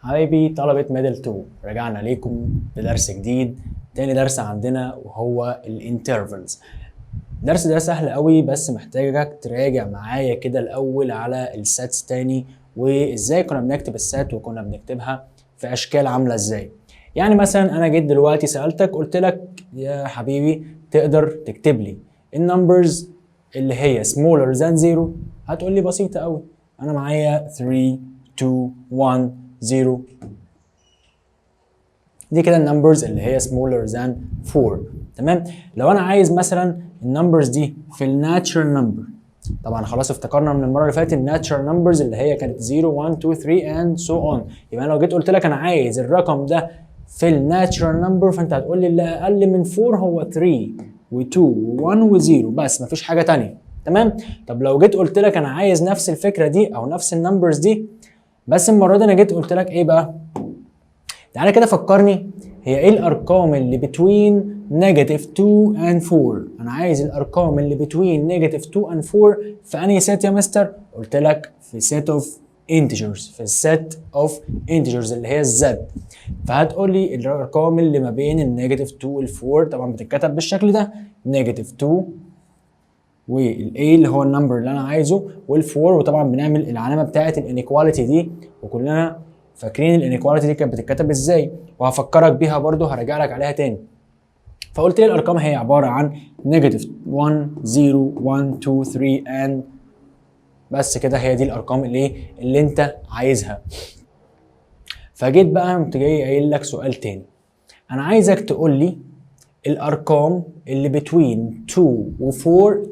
حبايبي طلبة ميدل 2 رجعنا ليكم بدرس جديد. تاني درس عندنا وهو الانترفلز. الدرس ده سهل قوي بس محتاجك تراجع معايا كده الاول على الساتس تاني، وازاي كنا بنكتب السات وكنا بنكتبها في اشكال عامله ازاي. يعني مثلا انا جيت دلوقتي سالتك قلت لك يا حبيبي تقدر تكتب لي النمبرز اللي هي smaller than 0. هتقول لي بسيطه قوي، انا معايا 3 2 1 0. دي كده النمبرز اللي هي smaller than 4. تمام. لو انا عايز مثلا النمبرز دي في الناتشرال نمبر، طبعا خلاص افتكرنا من المره اللي فاتت الناتشرال نمبرز اللي هي كانت 0 1 2 3 and so on. يبقى انا لو جيت قلت لك انا عايز الرقم ده في الناتشرال نمبر، فانت هتقول لي اللي اقل من 4 هو 3 و2 و1 و0 بس مفيش حاجه ثانيه. تمام. طب لو جيت قلت لك انا عايز نفس الفكره دي او نفس النمبرز دي، بس المره دي انا جيت قلت لك ايه بقى؟ تعالى كده فكرني، هي ايه الارقام اللي between negative 2 and 4؟ انا عايز الارقام اللي between negative 2 and 4 في انهي set يا مستر؟ قلت لك في set of integers، في set of integers اللي هي الزد. فهتقول لي الارقام اللي ما بين النيجاتيف 2 وال 4 طبعا بتتكتب بالشكل ده، نيجاتيف 2 والاي اللي هو النمبر اللي انا عايزه وال4، وطبعا بنعمل العلامه بتاعه الانيكواليتي دي، وكلنا فاكرين الانيكواليتي دي كانت بتتكتب ازاي، وهفكرك بيها برضو، هرجع لك عليها تاني. فقلت لي الارقام هي عباره عن نيجاتيف 1 0 1 2 3 and بس كده، هي دي الارقام اللي انت عايزها. فجيت بقى قمت جاي قايل لك سؤال تاني، انا عايزك تقول لي الارقام اللي between 2 و 4،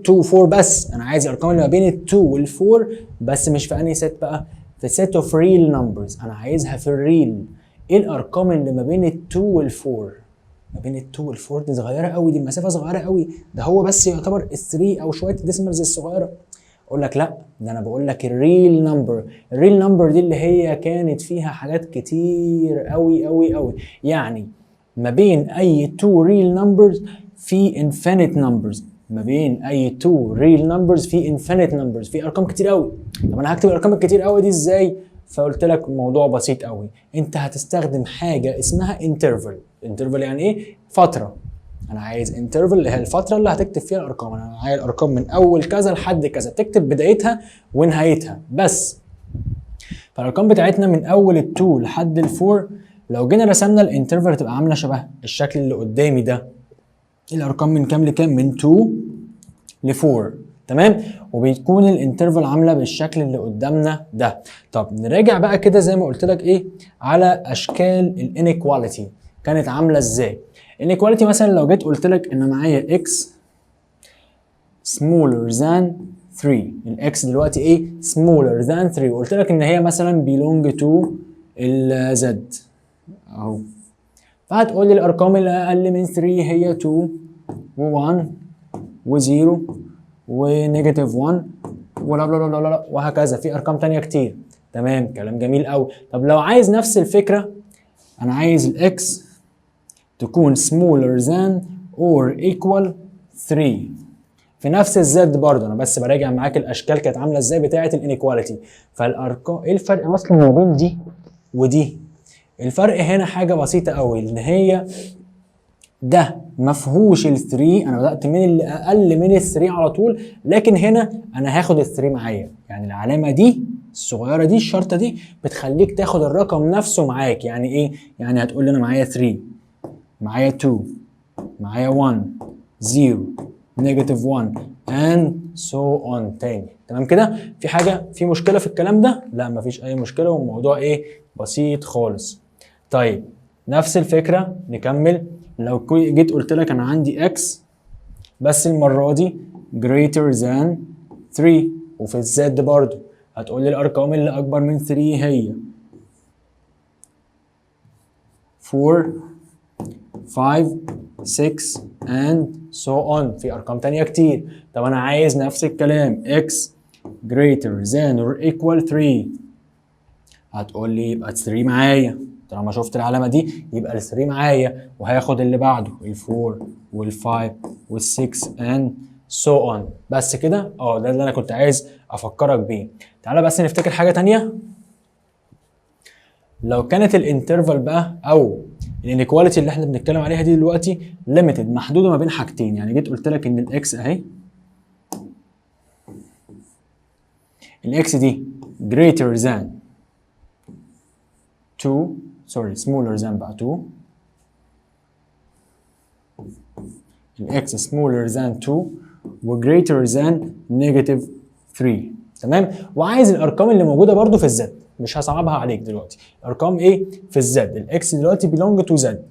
2 و 4 بس، انا عايز الارقام اللي ما بين ال 2 وال 4 بس مش في انهي ست بقى؟ في set of real numbers، انا عايزها في الريل. ايه الارقام اللي ما بين ال 2 وال 4؟ ما بين ال 2 وال 4 دي صغيره قوي، دي مسافه صغيره قوي، ده هو بس يعتبر ال 3 او شويه ديسمالز الصغيره. اقول لك لا، ده انا بقول لك الريل نمبر. الريل نمبر دي اللي هي كانت فيها حاجات كتير قوي قوي قوي، يعني ما بين اي 2 ريل نمبرز في انفينيت نمبرز، ما بين اي 2 ريل نمبرز في انفينيت نمبرز، في ارقام كتير قوي. طب انا هكتب الارقام الكتير قوي دي ازاي؟ فقلت لك الموضوع بسيط قوي، انت هتستخدم حاجه اسمها انترفال. انترفال يعني ايه؟ فتره. انا عايز انترفال اللي هي الفتره اللي هتكتب فيها الارقام، انا عايز الارقام من اول كذا لحد كذا، تكتب بدايتها ونهايتها بس. فالارقام بتاعتنا من اول ال2 لحد ال4، لو جينا رسمنا الانترفال تبقى عامله شبه الشكل اللي قدامي ده. الارقام من كام لكام؟ من 2 ل 4. تمام. وبتكون الانترفال عامله بالشكل اللي قدامنا ده. طب نراجع بقى كده زي ما قلت لك ايه على اشكال الانيكواليتي كانت عامله ازاي. الانيكواليتي مثلا لو جيت قلت لك ان معايا x smaller than 3، الاكس دلوقتي ايه؟ smaller than 3، وقلت لك ان هي مثلا belong to الزد اهو. فهتقول لي الارقام اللي اقل من 3 هي 2 و1 و0 ونيجاتيف 1 ولا لا لا لا لا وهكذا، في ارقام تانية كتير. تمام، كلام جميل قوي. طب لو عايز نفس الفكره، انا عايز الاكس تكون smaller than or equal 3 في نفس الزد برضه، انا بس براجع معاك الاشكال كانت عامله ازاي بتاعه الانيكواليتي. فالارقام ايه الفرق اصلا ما بين دي ودي؟ الفرق هنا حاجه بسيطه قوي، ان هي ده ما فيهوش ال3، انا بدات من اللي اقل من ال3 على طول، لكن هنا انا هاخد ال3 معايا، يعني العلامه دي الصغيره دي الشرطه دي بتخليك تاخد الرقم نفسه معاك. يعني ايه؟ يعني هتقول لي انا معايا 3 معايا 2 معايا 1 0 نيجاتيف 1 and so on تاني. تمام كده؟ في حاجه، في مشكله في الكلام ده؟ لا مفيش اي مشكله، والموضوع ايه؟ بسيط خالص. طيب نفس الفكره نكمل. لو جيت قلت لك انا عندي x بس المره دي greater than 3 وفي الزد برضو، هتقول لي الارقام اللي اكبر من 3 هي 4 5 6 and so on، في ارقام تانية كتير. طب انا عايز نفس الكلام x greater than or equal 3، هتقول لي يبقى 3 معايا، طالما شفت العلامه دي يبقى ال3 معايا، وهاخد اللي بعده ال4 وال5 وال6 and so on. بس كده؟ ده اللي انا كنت عايز افكرك بيه. تعالى بس نفتكر حاجه تانية. لو كانت الانترفال بقى او الانيكواليتي اللي احنا بنتكلم عليها دي دلوقتي ليميتد، محدوده ما بين حاجتين، يعني جيت قلت لك ان الاكس اهي، الاكس دي greater than 2 sorry smaller than بقى 2، الاكس smaller than 2 و greater than negative 3. تمام. وعايز الارقام اللي موجوده برضو في الزد، مش هصعبها عليك دلوقتي، الارقام ايه في الزد، الاكس دلوقتي belong to زد.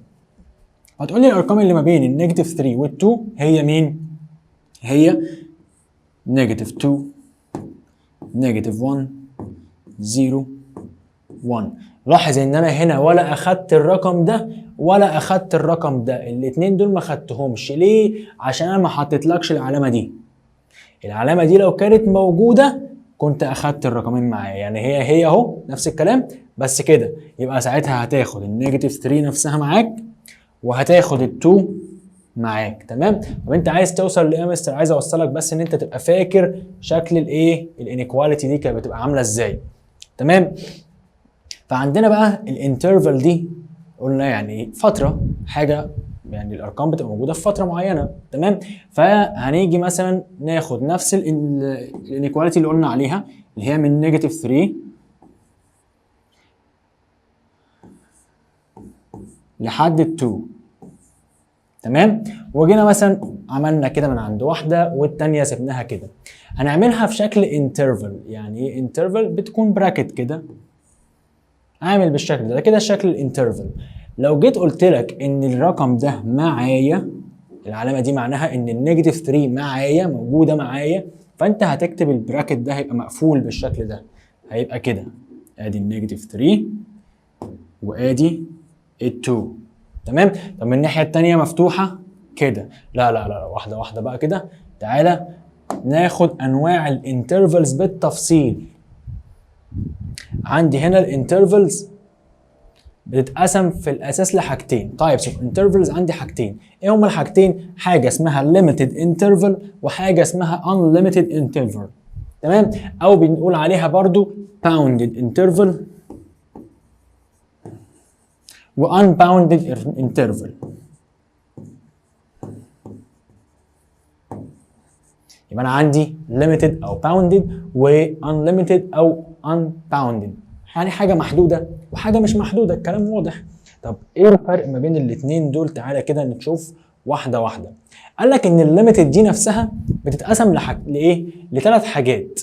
هتقول لي الارقام اللي ما بين النيجاتيف 3 وال2 هي مين؟ هي نيجاتيف 2 نيجاتيف 1 0 1. لاحظ ان انا هنا ولا اخدت الرقم ده ولا اخدت الرقم ده، الاثنين دول ما خدتهمش. ليه؟ عشان انا ما حطيتلكش العلامه دي. العلامه دي لو كانت موجوده كنت اخدت الرقمين معايا، يعني هي اهو نفس الكلام بس كده، يبقى ساعتها هتاخد النيجاتيف 3 نفسها معاك وهتاخد ال2 معاك. تمام. طب انت عايز توصل لايه يا مستر؟ عايز اوصلك بس ان انت تبقى فاكر شكل الايه الانيكواليتي دي كانت بتبقى عامله ازاي. تمام. فعندنا بقى الانترفال دي قلنا يعني فتره، حاجه يعني الارقام بتبقى موجوده في فتره معينه. تمام. فهنيجي مثلا ناخد نفس الانيكواليتي اللي قلنا عليها اللي هي من نيجاتيف 3 لحد 2. تمام. وجينا مثلا عملنا كده من عند واحده والثانيه سبناها كده. هنعملها في شكل انترفال. يعني ايه انترفال؟ بتكون براكت كده عامل بالشكل ده كده شكل الانترفال. لو جيت قلت لك ان الرقم ده معايا، العلامه دي معناها ان النيجاتيف 3 معايا موجوده معايا، فانت هتكتب البراكت ده هيبقى مقفول بالشكل ده، هيبقى كده ادي النيجاتيف 3 وادي ال2. تمام. طب من الناحيه الثانيه مفتوحه كده. لا لا لا، واحده واحده بقى كده. تعالى ناخد انواع الانترفالز بالتفصيل. عندي هنا الانترفالز بتتقسم في الاساس لحاجتين، تايبس اوف انترفالز. عندي حاجتين، ايه هما الحاجتين؟ حاجه اسمها limited interval وحاجه اسمها unlimited interval. تمام. او بنقول عليها برضو bounded interval و unbounded interval. يبقى انا عندي limited او bounded و unlimited او unbounded، يعني حاجه محدوده وحاجه مش محدوده. الكلام واضح. طب ايه الفرق ما بين الاثنين دول؟ تعالى كده نشوف واحده واحده. قال لك ان الليميتد دي نفسها بتتقسم لايه؟ لثلاث حاجات.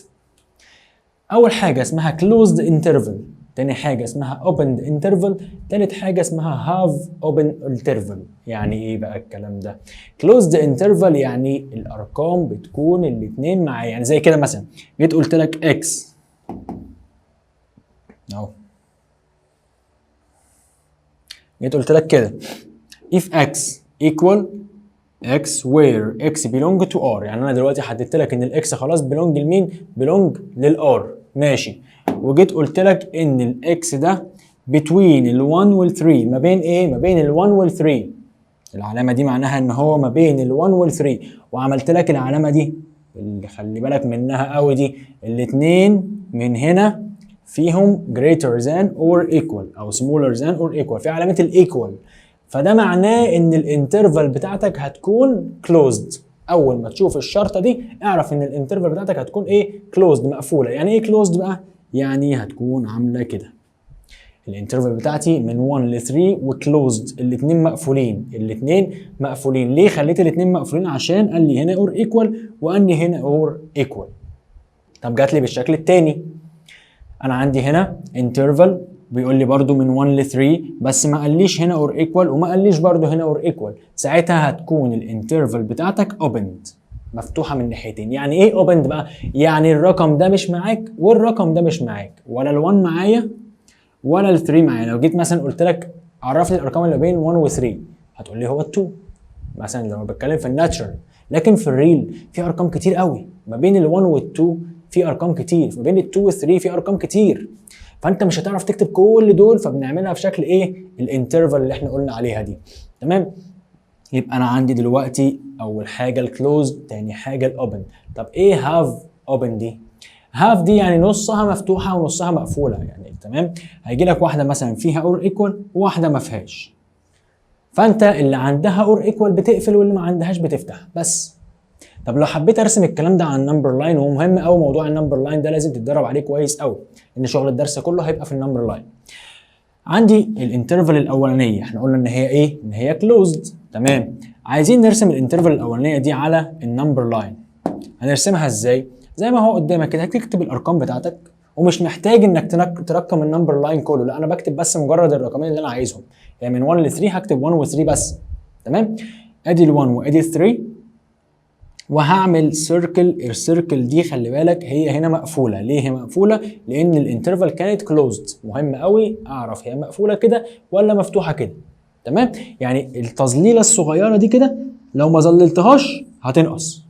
اول حاجه اسمها closed interval، تاني حاجه اسمها opened interval، تالت حاجه اسمها half open interval. يعني ايه بقى الكلام ده؟ closed interval يعني الارقام بتكون الاثنين معايا، يعني زي كده مثلا جيت قلت لك x اهو، جيت قلت لك كده if x equal x where x belong to r، يعني انا دلوقتي حددت لك ان الاكس خلاص belong لمين؟ belong للار. ماشي. وجيت قلت لك ان الاكس ده between ال1 وال3، ما بين ايه؟ ما بين ال1 وال3. العلامه دي معناها ان هو ما بين ال1 وال3، وعملت لك العلامه دي اللي خلي بالك منها قوي دي، الاثنين من هنا فيهم greater than or equal او smaller than or equal، في علامه الايكوال. فده معناه ان الانترفال بتاعتك هتكون closed. اول ما تشوف الشرطه دي اعرف ان الانترفال بتاعتك هتكون ايه؟ closed، مقفوله. يعني ايه closed بقى؟ يعني هتكون عامله كده. الانترفال بتاعتي من 1 ل 3 وكلوزد، الاثنين مقفولين، الاثنين مقفولين. ليه خليت الاثنين مقفولين؟ عشان قال لي هنا اور ايكوال وقال لي هنا اور ايكوال. طب جات لي بالشكل الثاني، انا عندي هنا انترفال بيقول لي برده من 1 ل 3 بس ما قاليش هنا اور ايكوال وما قاليش برده هنا اور ايكوال، ساعتها هتكون الانترفال بتاعتك اوبند، مفتوحه من ناحيتين. يعني ايه اوبند بقى؟ يعني الرقم ده مش معاك والرقم ده مش معاك، ولا ال1 معايا ولا ال3 معايا. لو جيت مثلا قلت لك عرف لي الارقام اللي بين 1 و3 هتقول لي هو ال2 مثلا لو بتكلم في الناتشرال. لكن في الريل في ارقام كتير قوي ما بين ال1 وال2، في ارقام كتير ما بين ال2 وال3، في ارقام كتير، فانت مش هتعرف تكتب كل دول، فبنعملها في شكل ايه؟ الانترفال اللي احنا قلنا عليها دي. تمام. يبقى انا عندي دلوقتي اول حاجه الكلوز، تاني حاجه الاوبن. طب ايه هاف اوبن دي؟ هاف دي يعني نصها مفتوحه ونصها مقفوله يعني، تمام. هيجي لك واحده مثلا فيها اور ايكوال وواحده ما فيهاش، فانت اللي عندها اور ايكوال بتقفل واللي ما عندهاش بتفتح بس. طب لو حبيت ارسم الكلام ده على النمبر لاين، ومهم قوي موضوع النمبر لاين ده لازم تتدرب عليه كويس قوي، ان شغل الدرس كله هيبقى في النمبر لاين. عندي الانترفال الاولانيه احنا قلنا ان هي ايه؟ ان هي كلوزد، تمام. عايزين نرسم الانترفال الاولانيه دي على النمبر لاين. هنرسمها ازاي؟ زي ما هو قدامك كده، هتكتب الارقام بتاعتك ومش محتاج انك ترقم النمبر لاين كله، لا انا بكتب بس مجرد الرقمين اللي انا عايزهم، يعني من 1 ل 3 هكتب 1 و 3 بس، تمام. ادي ال 1 وادي ال 3، وهعمل سيركل. السيركل دي خلي بالك هي هنا مقفوله. ليه هي مقفوله؟ لان الانترفال كانت كلوزد. مهم قوي اعرف هي مقفوله كده ولا مفتوحه كده، تمام. يعني التظليله الصغيره دي كده لو ما ظللتهاش هتنقص،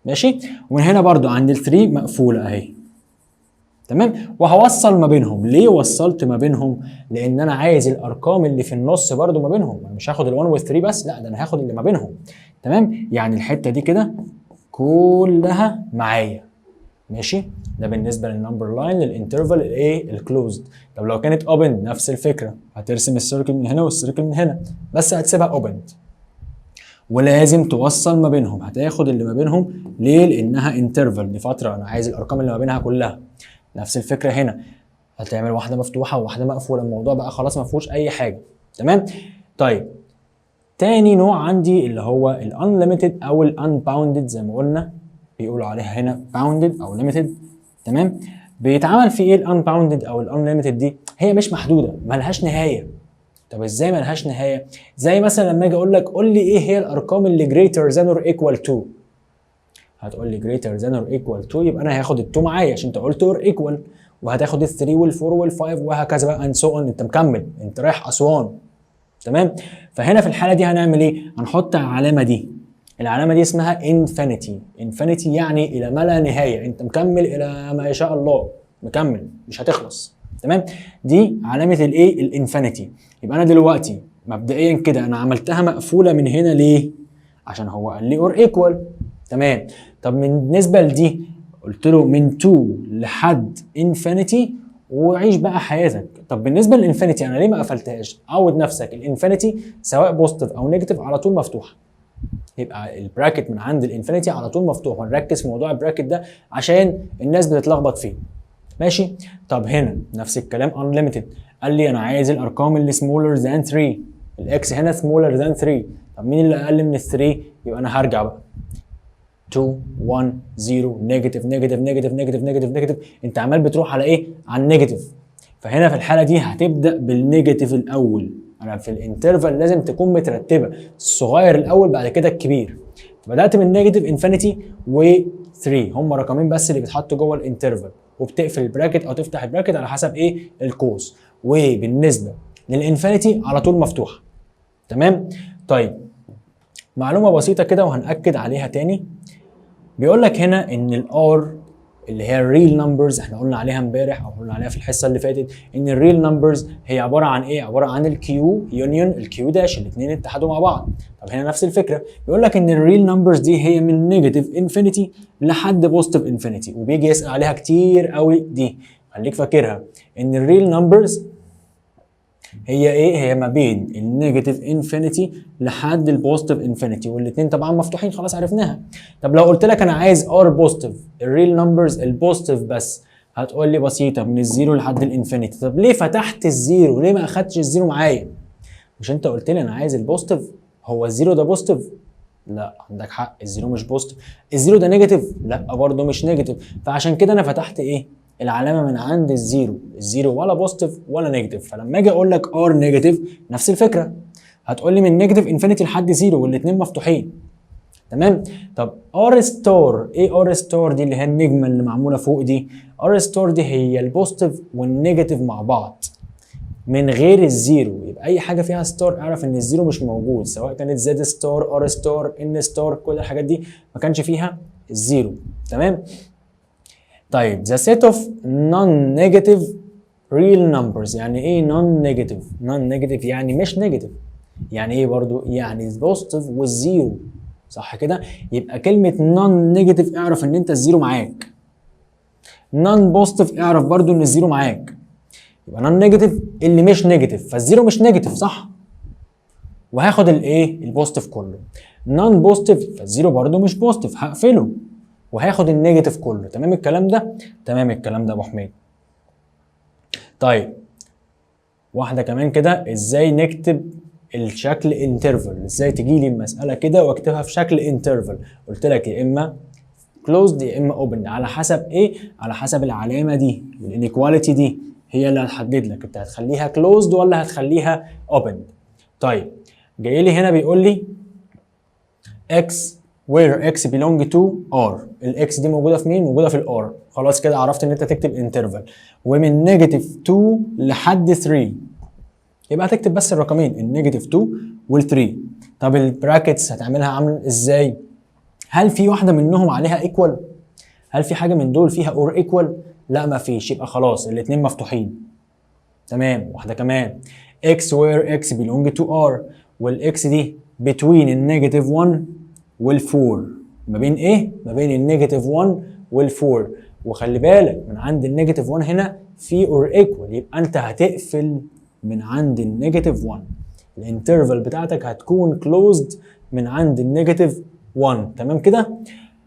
ماشي. ومن هنا برضو عند ال 3 مقفوله اهي، تمام. وهوصل ما بينهم. ليه وصلت ما بينهم؟ لان انا عايز الارقام اللي في النص برضو ما بينهم، انا مش هاخد ال1 وال3 بس، لا ده انا هاخد اللي ما بينهم، تمام. يعني الحته دي كده كلها معايا، ماشي. ده بالنسبه للنمبر لاين للانترفال الايه الكلوزد. طب لو كانت اوبن نفس الفكره، هترسم السيركل من هنا والسيركل من هنا، بس هتسيبها اوبن، ولازم توصل ما بينهم. هتاخد اللي ما بينهم. ليه؟ لانها انترفال، دي فتره انا عايز الارقام اللي ما بينها كلها. نفس الفكره هنا، هتعمل واحده مفتوحه وواحده مقفوله، الموضوع بقى خلاص ما فيهوش اي حاجه، تمام. طيب تاني نوع عندي اللي هو الانليميتد او الانباوندد، زي ما قلنا بيقولوا عليها هنا باوندد او ليميتد، تمام. بيتعمل في ايه الانباوندد او الانليميتد دي؟ هي مش محدوده، ملهاش نهايه. طب ازاي ملهاش نهايه؟ زي مثلا لما اجي اقول لك قول لي ايه هي الارقام اللي greater than or equal to، هتقول لي greater than or equal to، يبقى انا هاخد ال2 معايا عشان انت قلت or equal، وهتاخد ال3 وال4 وال5 وهكذا بقى and so on، انت مكمل، انت رايح اسوان، تمام. فهنا في الحاله دي هنعمل ايه؟ هنحط العلامه دي. العلامه دي اسمها infinity. infinity يعني الى ما لا نهايه، انت مكمل الى ما يشاء الله، مكمل مش هتخلص، تمام. دي علامه الايه؟ الانفينيتي. يبقى انا دلوقتي مبدئيا كده انا عملتها مقفوله من هنا. ليه؟ عشان هو قال لي اور ايكوال، تمام. طب بالنسبه لدي قلت له من 2 لحد انفينيتي وعيش بقى حياتك. طب بالنسبه للانفينيتي انا ليه ما قفلتهاش؟ عود نفسك الانفينيتي سواء بوزيتيف او نيجاتيف على طول مفتوحه، يبقى البراكت من عند الانفينيتي على طول مفتوح. ونركز في موضوع البراكت ده عشان الناس بتتلخبط فيه، ماشي. طب هنا نفس الكلام unlimited، قال لي انا عايز الارقام اللي smaller than 3، الاكس هنا smaller than 3. طب مين اللي اقل من ال 3؟ يبقى انا هرجع بقى 2 1 0 نيجاتيف نيجاتيف نيجاتيف نيجاتيف نيجاتيف نيجاتيف، انت عمال بتروح على ايه؟ على النيجاتيف. فهنا في الحاله دي هتبدا بالنيجاتيف الاول. انا في الانترفال لازم تكون مترتبه، الصغير الاول بعد كده الكبير. فبدات من نيجاتيف انفينيتي و3، هم رقمين بس اللي بيتحطوا جوه الانترفال، وبتقفل البراكت او تفتح البراكت على حسب ايه القوس. وبالنسبه للانفينيتي على طول مفتوحه، تمام. طيب معلومه بسيطه كده وهنأكد عليها تاني، بيقول لك هنا ان الار اللي هي الريل نمبرز، احنا قلنا عليها امبارح او قلنا عليها في الحصه اللي فاتت، ان الريل نمبرز هي عباره عن ايه؟ عباره عن الكيو يونيون الكيو داش، الاثنين اتحدوا مع بعض. طب هنا نفس الفكره، بيقول لك ان الريل نمبرز دي هي من نيجاتيف انفينيتي لحد بوزيتيف انفينيتي، وبيجي يسال عليها كتير قوي دي، خليك فاكرها ان الريل نمبرز هي ايه؟ هي ما بين النيجاتيف انفينيتي لحد البوزيتيف انفينيتي، والاثنين طبعا مفتوحين خلاص عرفناها. طب لو قلت لك انا عايز ار بوزيتيف، الريل نمبرز البوزيتيف بس، هتقول لي بسيطه من الزيرو لحد الانفينيتي. طب ليه فتحت الزيرو؟ ليه ما اخدتش الزيرو معايا؟ مش انت قلت لي انا عايز البوزيتيف؟ هو الزيرو ده بوزيتيف؟ لا عندك حق، الزيرو مش بوزيتيف. الزيرو ده نيجاتيف؟ لا برضه مش نيجاتيف. فعشان كده انا فتحت ايه؟ العلامه من عند الزيرو. الزيرو ولا بوزيتيف ولا نيجاتيف. فلما اجي اقول لك ار نيجاتيف نفس الفكره، هتقول لي من نيجاتيف انفينيتي لحد زيرو والاثنين مفتوحين، تمام. طب ار ستار ايه؟ ار ستار دي اللي هي النجمه اللي معموله فوق دي. ار ستار دي هي البوزيتيف والنيجاتيف مع بعض من غير الزيرو. يبقى اي حاجه فيها ستار اعرف ان الزيرو مش موجود، سواء كانت زد ستار ار ستار ان ستار، كل الحاجات دي ما كانش فيها الزيرو، تمام. طيب the set of non-negative real numbers، يعني ايه non-negative؟ non-negative يعني مش نيجاتيف. يعني ايه برضو؟ يعني البوزيتيف والزيرو، صح كده؟ يبقى كلمة non-negative اعرف ان انت الزيرو معاك. نون بوزيتيف اعرف برضو ان الزيرو معاك، يبقى نون نيجاتيف اللي مش نيجاتيف، فالزيرو مش نيجاتيف صح، وهاخد الايه البوزيتيف كله. نون بوزيتيف فالزيرو برضو مش بوزيتيف هقفله وهاخد النيجاتيف كله. تمام الكلام ده؟ تمام الكلام ده يا ابو حميد. طيب واحده كمان كده، ازاي نكتب الشكل انترفال؟ ازاي تجي لي المساله كده واكتبها في شكل انترفال؟ قلت لك يا اما closed يا اما open، على حسب ايه؟ على حسب العلامه دي، الانيكواليتي دي هي اللي هتحدد لك انت هتخليها closed ولا هتخليها open. طيب جاي لي هنا بيقول لي x where x belong to r، الاكس دي موجوده في مين؟ موجوده في الار. خلاص كده عرفت ان انت تكتب انترفال، ومن نيجاتيف 2 لحد 3 يبقى هتكتب بس الرقمين النيجاتيف 2 وال3. طب البراكتس هتعملها عامل ازاي؟ هل في واحده منهم عليها ايكوال؟ هل في حاجه من دول فيها اور ايكوال؟ لا ما فيش، يبقى خلاص الاثنين مفتوحين. تمام. واحده كمان x where x belong to r، والاكس دي between النيجاتيف 1 وال4. ما بين ايه؟ ما بين النيجاتيف 1 وال4. وخلي بالك من عند النيجاتيف 1 هنا في اور ايكوال، يبقى انت هتقفل من عند النيجاتيف 1. الانترفال بتاعتك هتكون closed من عند النيجاتيف 1. تمام كده؟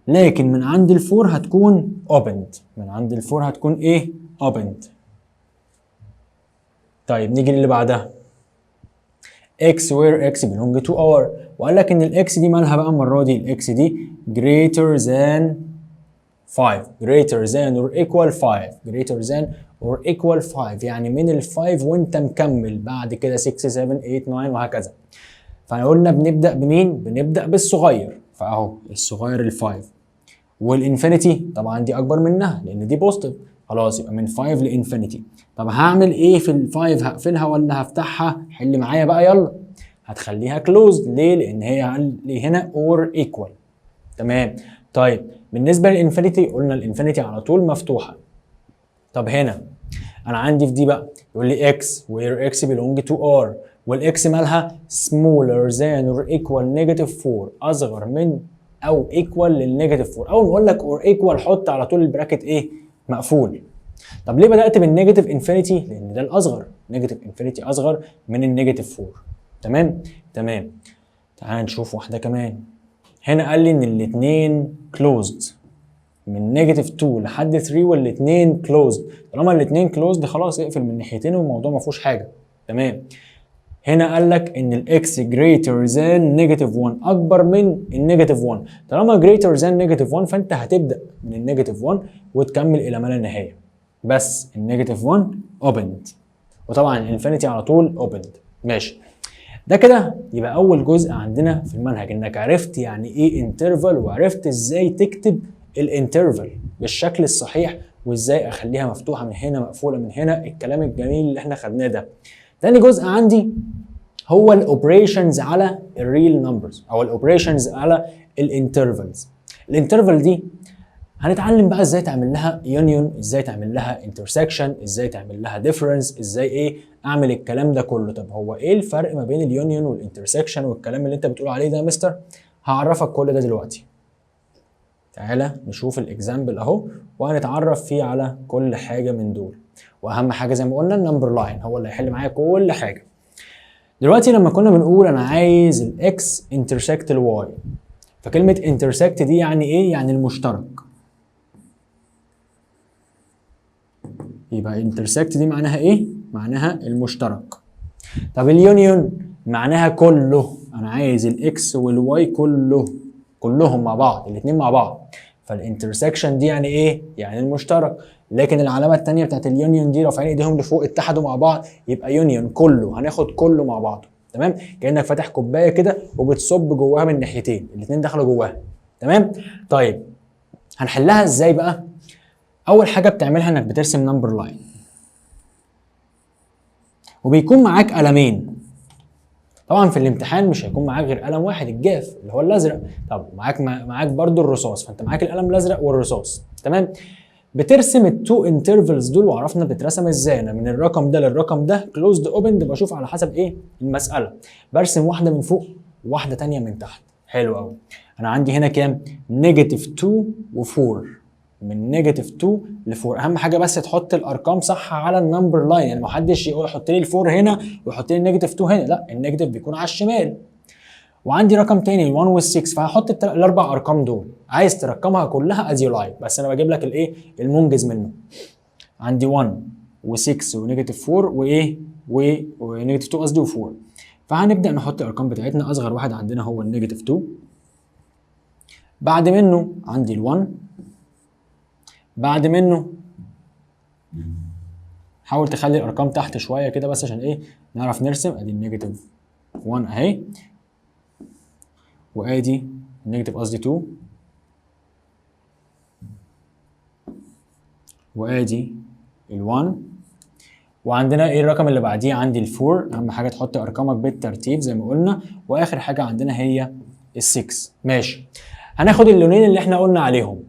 لكن من عند الفور هتكون opened، من عند الفور هتكون ايه؟ opened. طيب نيجي للي بعدها x where x belong to r، وقال لك ان الاكس دي مالها بقى المره دي؟ الاكس دي greater than 5، greater than or equal 5، greater than or equal 5، يعني من ال5 وانت مكمل بعد كده 6 7 8 9 وهكذا. فقلنا بنبدا بمين؟ بنبدا بالصغير، فاهو الصغير ال5، والانفينيتي طبعا دي اكبر منها لان دي بوزيتيف، خلاص يبقى من 5 لانفينيتي. طب هعمل ايه في ال5؟ هقفلها ولا هفتحها؟ حل معايا بقى يلا. هتخليها كلوزد، ليه؟ لان هي هنا اور ايكوال. تمام. طيب بالنسبه للانفينيتي قلنا الانفينيتي على طول مفتوحه. طب هنا انا عندي في دي بقى يقول لي x where x belong to r، والاكس مالها smaller than or equal negative 4، اصغر من او equal للنيجاتيف 4. اول ما اقول لك or equal حط على طول البراكت ايه؟ مقفول. طب ليه بدات بالنيجاتيف انفينيتي؟ لان ده الاصغر، نيجاتيف انفينيتي اصغر من النيجاتيف 4. تمام. تمام. تعال نشوف واحده كمان. هنا قال لي ان الاثنين closed من نيجاتيف 2 لحد 3 والاثنين كلوزد. طالما الاثنين كلوزد خلاص اقفل من ناحيتين والموضوع ما فيهوش حاجه. تمام. هنا قال لك ان الاكس جريتر ذان نيجاتيف 1، اكبر من النيجاتيف 1. طالما جريتر ذان نيجاتيف 1 فانت هتبدا من النيجاتيف 1 وتكمل الى ما لا نهايه. بس النيجاتيف 1 اوبند، وطبعا الانفينيتي على طول اوبند. ماشي. ده كده يبقى اول جزء عندنا في المنهج، انك عرفت يعني ايه انترفال وعرفت ازاي تكتب الانترفال بالشكل الصحيح، وازاي اخليها مفتوحه من هنا مقفوله من هنا، الكلام الجميل اللي احنا خدناه ده. تاني جزء عندي هو الاوبريشنز على الريل نمبرز او الاوبريشنز على الانترفالز. الانترفال دي هنتعلم بقى ازاي تعمل لها يونيون، ازاي تعمل لها انترسكشن، ازاي تعمل لها ديفرنس، ازاي ايه اعمل الكلام ده كله. طب هو ايه الفرق ما بين اليونيون والانترسكشن والكلام اللي انت بتقول عليه ده يا مستر؟ هعرفك كل ده دلوقتي. تعالى نشوف الاكزامبل اهو وهنتعرف فيه على كل حاجه من دول. واهم حاجه زي ما قلنا النمبر لاين هو اللي هيحل معايا كل حاجه. دلوقتي لما كنا بنقول انا عايز الاكس انترسكت الواي، فكلمه انترسكت دي يعني ايه؟ يعني المشترك. يبقى انترسكت دي معناها ايه؟ معناها المشترك. طب اليونيون معناها كله، انا عايز الاكس والواي كلهم مع بعض، الاثنين مع بعض. فالانترسكشن دي يعني ايه؟ يعني المشترك. لكن العلامه الثانيه بتاعت اليونيون دي رافعين ايديهم لفوق اتحدوا مع بعض، يبقى يونيون كله، هناخد كله مع بعضه. تمام؟ كانك فاتح كوبايه كده وبتصب جواها من ناحيتين، الاثنين دخلوا جواها. تمام؟ طيب هنحلها ازاي بقى؟ اول حاجه بتعملها انك بترسم نمبر لاين، وبيكون معاك قلمين. طبعا في الامتحان مش هيكون معاك غير قلم واحد الجاف اللي هو الازرق، طب معاك برضو الرصاص، فانت معاك القلم الازرق والرصاص. تمام. بترسم التو انترفلز دول، وعرفنا بتترسم ازاي. انا من الرقم ده للرقم ده كلوزد اوبند، بشوف على حسب ايه المساله، برسم واحده من فوق وواحده ثانيه من تحت. حلو قوي. انا عندي هنا كام؟ نيجاتيف 2 و4. من نيجاتيف 2 ل 4. اهم حاجه بس تحط الارقام صح على النمبر لاين، يعني ما حدش يقول يحط لي ال4 هنا ويحط لي النيجاتيف 2 هنا، لا النيجاتيف بيكون على الشمال. وعندي رقم تاني ال1 وال6، فهحط الاربع ارقام دول، عايز ترقمها كلها از يو لايك، بس انا بجيب لك الايه المنجز منه. عندي 1 و6 ونيجاتيف 4 وايه ونيجاتيف 2 قصدي و4. فهنبدا نحط الارقام بتاعتنا. اصغر واحد عندنا هو النيجاتيف 2، بعد منه عندي ال1، بعد منه حاول تخلي الارقام تحت شويه كده بس عشان ايه نعرف نرسم. ادي النيجاتيف 1 اهي، وادي النيجاتيف قصدي 2، وادي ال1، وعندنا ايه الرقم اللي بعديه؟ عندي ال4. اهم حاجه تحط ارقامك بالترتيب زي ما قلنا، واخر حاجه عندنا هي ال6. ماشي، هناخد اللونين اللي احنا قلنا عليهم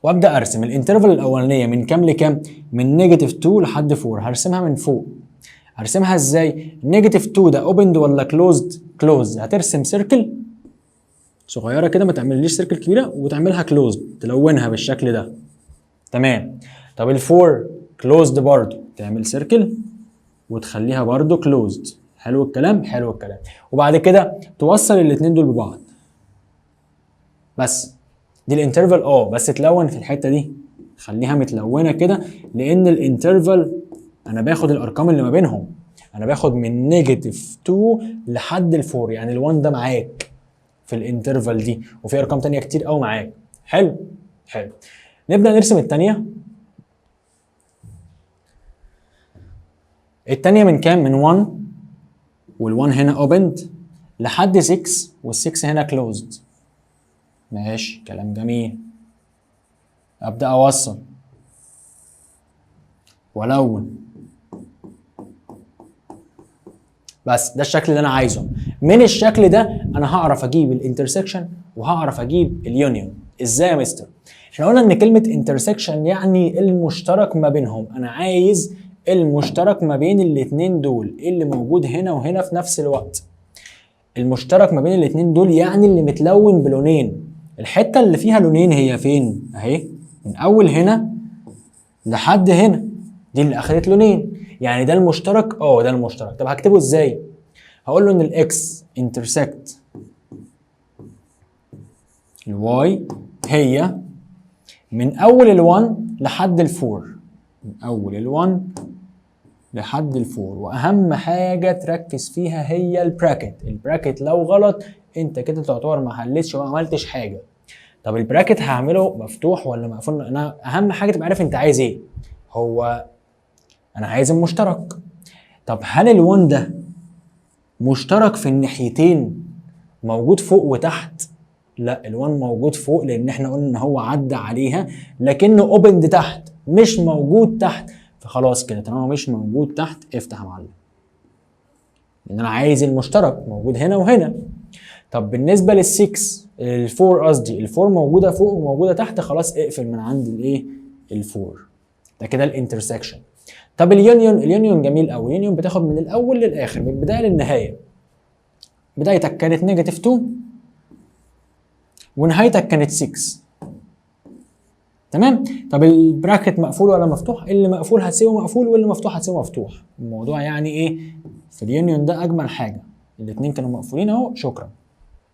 وابدا ارسم الانترفال الاولانيه من كام لكام؟ من نيجاتيف 2 لحد 4. هرسمها من فوق. هرسمها ازاي؟ نيجاتيف 2 ده اوبند ولا كلوزد؟ كلوزد. هترسم سيركل صغيره كده، ما تعمليش سيركل كبيره، وتعملها كلوزد، تلونها بالشكل ده. تمام. طب ال4 كلوزد برضه، تعمل سيركل وتخليها برضه كلوزد. حلو الكلام، حلو الكلام. وبعد كده توصل الاثنين دول ببعض. بس دي الانترفال. بس تلون في الحته دي، خليها متلونه كده، لان الانترفال انا باخد الارقام اللي ما بينهم. انا باخد من نيجاتيف 2 لحد ال4، يعني ال1 ده معاك في الانترفال دي، وفي ارقام تانية كتير قوي معاك. حلو حلو. نبدا نرسم الثانيه. الثانيه من كام؟ من 1، وال1 هنا اوبند لحد 6، وال6 هنا كلوزد. ماشي، كلام جميل. ابدا اوصل والون. بس ده الشكل اللي انا عايزه. من الشكل ده انا هعرف اجيب الانترسكشن وهعرف اجيب اليونيون. ازاي يا مستر؟ احنا قلنا ان كلمه انترسكشن يعني المشترك ما بينهم. انا عايز المشترك ما بين الاثنين دول، اللي موجود هنا وهنا في نفس الوقت. المشترك ما بين الاثنين دول يعني اللي متلون بلونين. الحته اللي فيها لونين هي فين؟ اهي، من اول هنا لحد هنا، دي اللي اخدت لونين، يعني ده المشترك. ده المشترك. طب هكتبه ازاي؟ هقول له ان الاكس انترسكت الواي هي من اول ال1 لحد ال4، من اول ال1 لحد ال4. واهم حاجه تركز فيها هي البراكت. البراكت لو غلط انت كده تعتبر ما حلتش وما عملتش حاجه. طب البراكت هعمله مفتوح ولا مقفول؟ انا اهم حاجه تبقى عارف انت عايز ايه. هو انا عايز المشترك. طب هل ال1 ده مشترك في الناحيتين، موجود فوق وتحت؟ لا، ال1 موجود فوق لان احنا قلنا ان هو عدى عليها، لكنه اوبند تحت، مش موجود تحت. فخلاص كده طالما مش موجود تحت افتح يا معلم، لان انا عايز المشترك موجود هنا وهنا. طب بالنسبه لل6 ال4 قصدي ال4 موجوده فوق وموجوده تحت، خلاص اقفل من عند الايه ال4. ده كده الانترسكشن. طب اليونيون جميل قوي. اليونيون بتاخد من الاول للاخر، من البدايه للنهايه. بدايتك كانت نيجاتيف 2 ونهايتك كانت 6. تمام. طب البراكت مقفول ولا مفتوح؟ اللي مقفول هتسيبه مقفول، واللي مفتوح هتسيبه مفتوح. الموضوع يعني ايه في اليونيون ده اجمل حاجه. الاثنين كانوا مقفولين اهو، شكرا.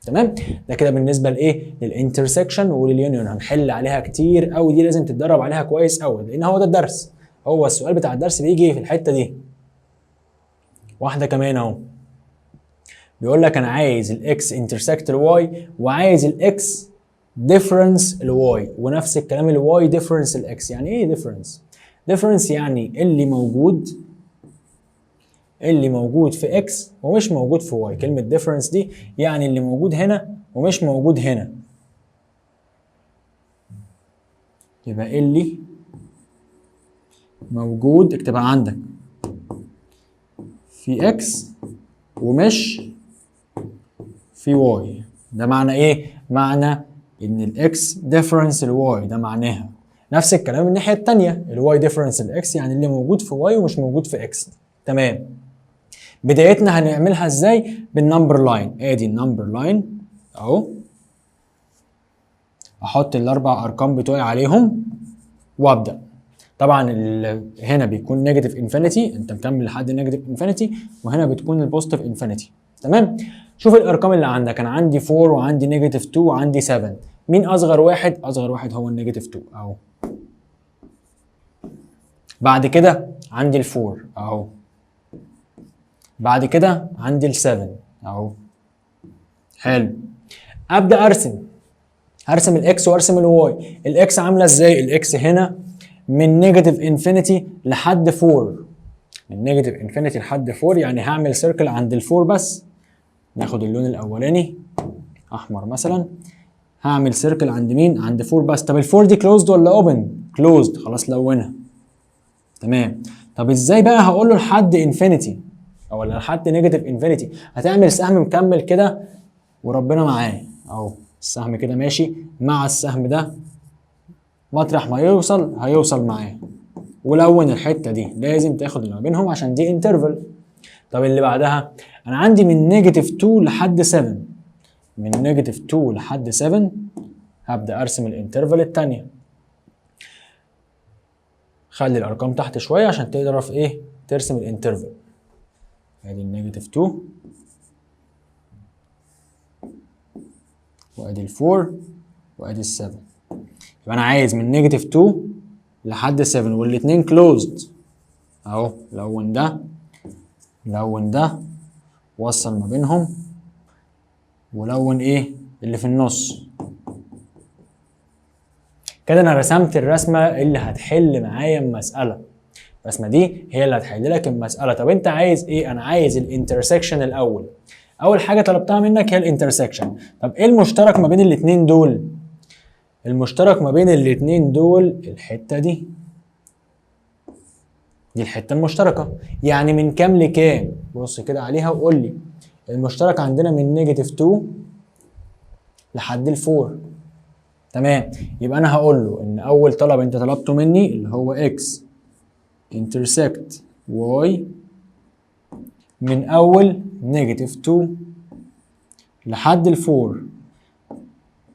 تمام. ده كده بالنسبه لايه؟ للانترسكشن ولليونيون. هنحل عليها كتير قوي، دي لازم تتدرب عليها كويس قوي، لان هو ده الدرس. هو السؤال بتاع الدرس بيجي في الحته دي. واحده كمان اهو، بيقول لك انا عايز الاكس انترسكت الواي، وعايز الاكس ديفرنس الواي، ونفس الكلام الواي ديفرنس الاكس. يعني ايه ديفرنس؟ ديفرنس يعني اللي موجود في اكس ومش موجود في واي. كلمه ديفرنس دي يعني اللي موجود هنا ومش موجود هنا. يبقى اللي موجود اكتبها عندك في اكس ومش في واي. ده معنى ايه؟ معنى ان الاكس ديفرنس الواي، ده معناها نفس الكلام من الناحيه الثانيه. الواي ديفرنس الاكس يعني اللي موجود في واي ومش موجود في اكس. تمام. بدايتنا هنعملها ازاي؟ بالنمبر لاين. ادي النمبر لاين اهو، احط الاربع ارقام بتوعي عليهم وابدا. طبعا هنا بيكون نيجاتيف انفينيتي، انت مكمل لحد نيجاتيف انفينيتي، وهنا بتكون البوزيتيف انفينيتي. تمام. شوف الارقام اللي عندك، انا عندي 4 وعندي نيجاتيف 2 وعندي 7. مين اصغر واحد؟ اصغر واحد هو النيجاتيف 2 اهو. بعد كده عندي ال4 اهو. بعد كده عندي ال7 اهو. حلو. ابدا ارسم الاكس وارسم الواي. الاكس عامله ازاي؟ الاكس هنا من نيجاتيف انفينيتي لحد 4. من نيجاتيف انفينيتي لحد 4 يعني هعمل سيركل عند ال4 بس. ناخد اللون الاولاني احمر مثلا، هعمل سيركل عند مين؟ عند 4 بس. طب ال4 دي كلوزد ولا اوبن؟ كلوزد، خلاص لونها. تمام. طب ازاي بقى هقول له لحد انفينيتي او لحد نيجاتيف انفينيتي؟ هتعمل سهم مكمل كده وربنا معاه اهو. السهم كده ماشي مع السهم ده، مطرح ما يوصل هيوصل معاه. ولون الحته دي، لازم تاخد اللي ما بينهم عشان دي انترفال. طب اللي بعدها انا عندي من نيجاتيف 2 لحد 7. من نيجاتيف 2 لحد 7 هبدا ارسم الانترفال الثانيه. خلي الارقام تحت شويه عشان تعرف ايه ترسم الانترفال. ادي النيجاتيف 2 وادي ال 4 وادي ال 7. يبقى انا عايز من نيجاتيف 2 لحد 7 والاثنين كلوزد اهو. لون ده لون ده، وصل ما بينهم، ولون ايه اللي في النص. كده انا رسمت الرسمه اللي هتحل معايا المساله. الرسمه دي هي اللي هتحل لك المساله. طب انت عايز ايه؟ انا عايز الانترسكشن الاول. اول حاجه طلبتها منك هي الانترسكشن. طب ايه المشترك ما بين الاثنين دول؟ المشترك ما بين الاثنين دول الحته دي الحته المشتركه. يعني من كام لكام؟ بص كده عليها وقول لي. المشترك عندنا من نيجاتيف 2 لحد ال4. تمام. يبقى انا هقول له ان اول طلب انت طلبته مني اللي هو x intersect y من اول نيجاتيف 2 لحد ال4.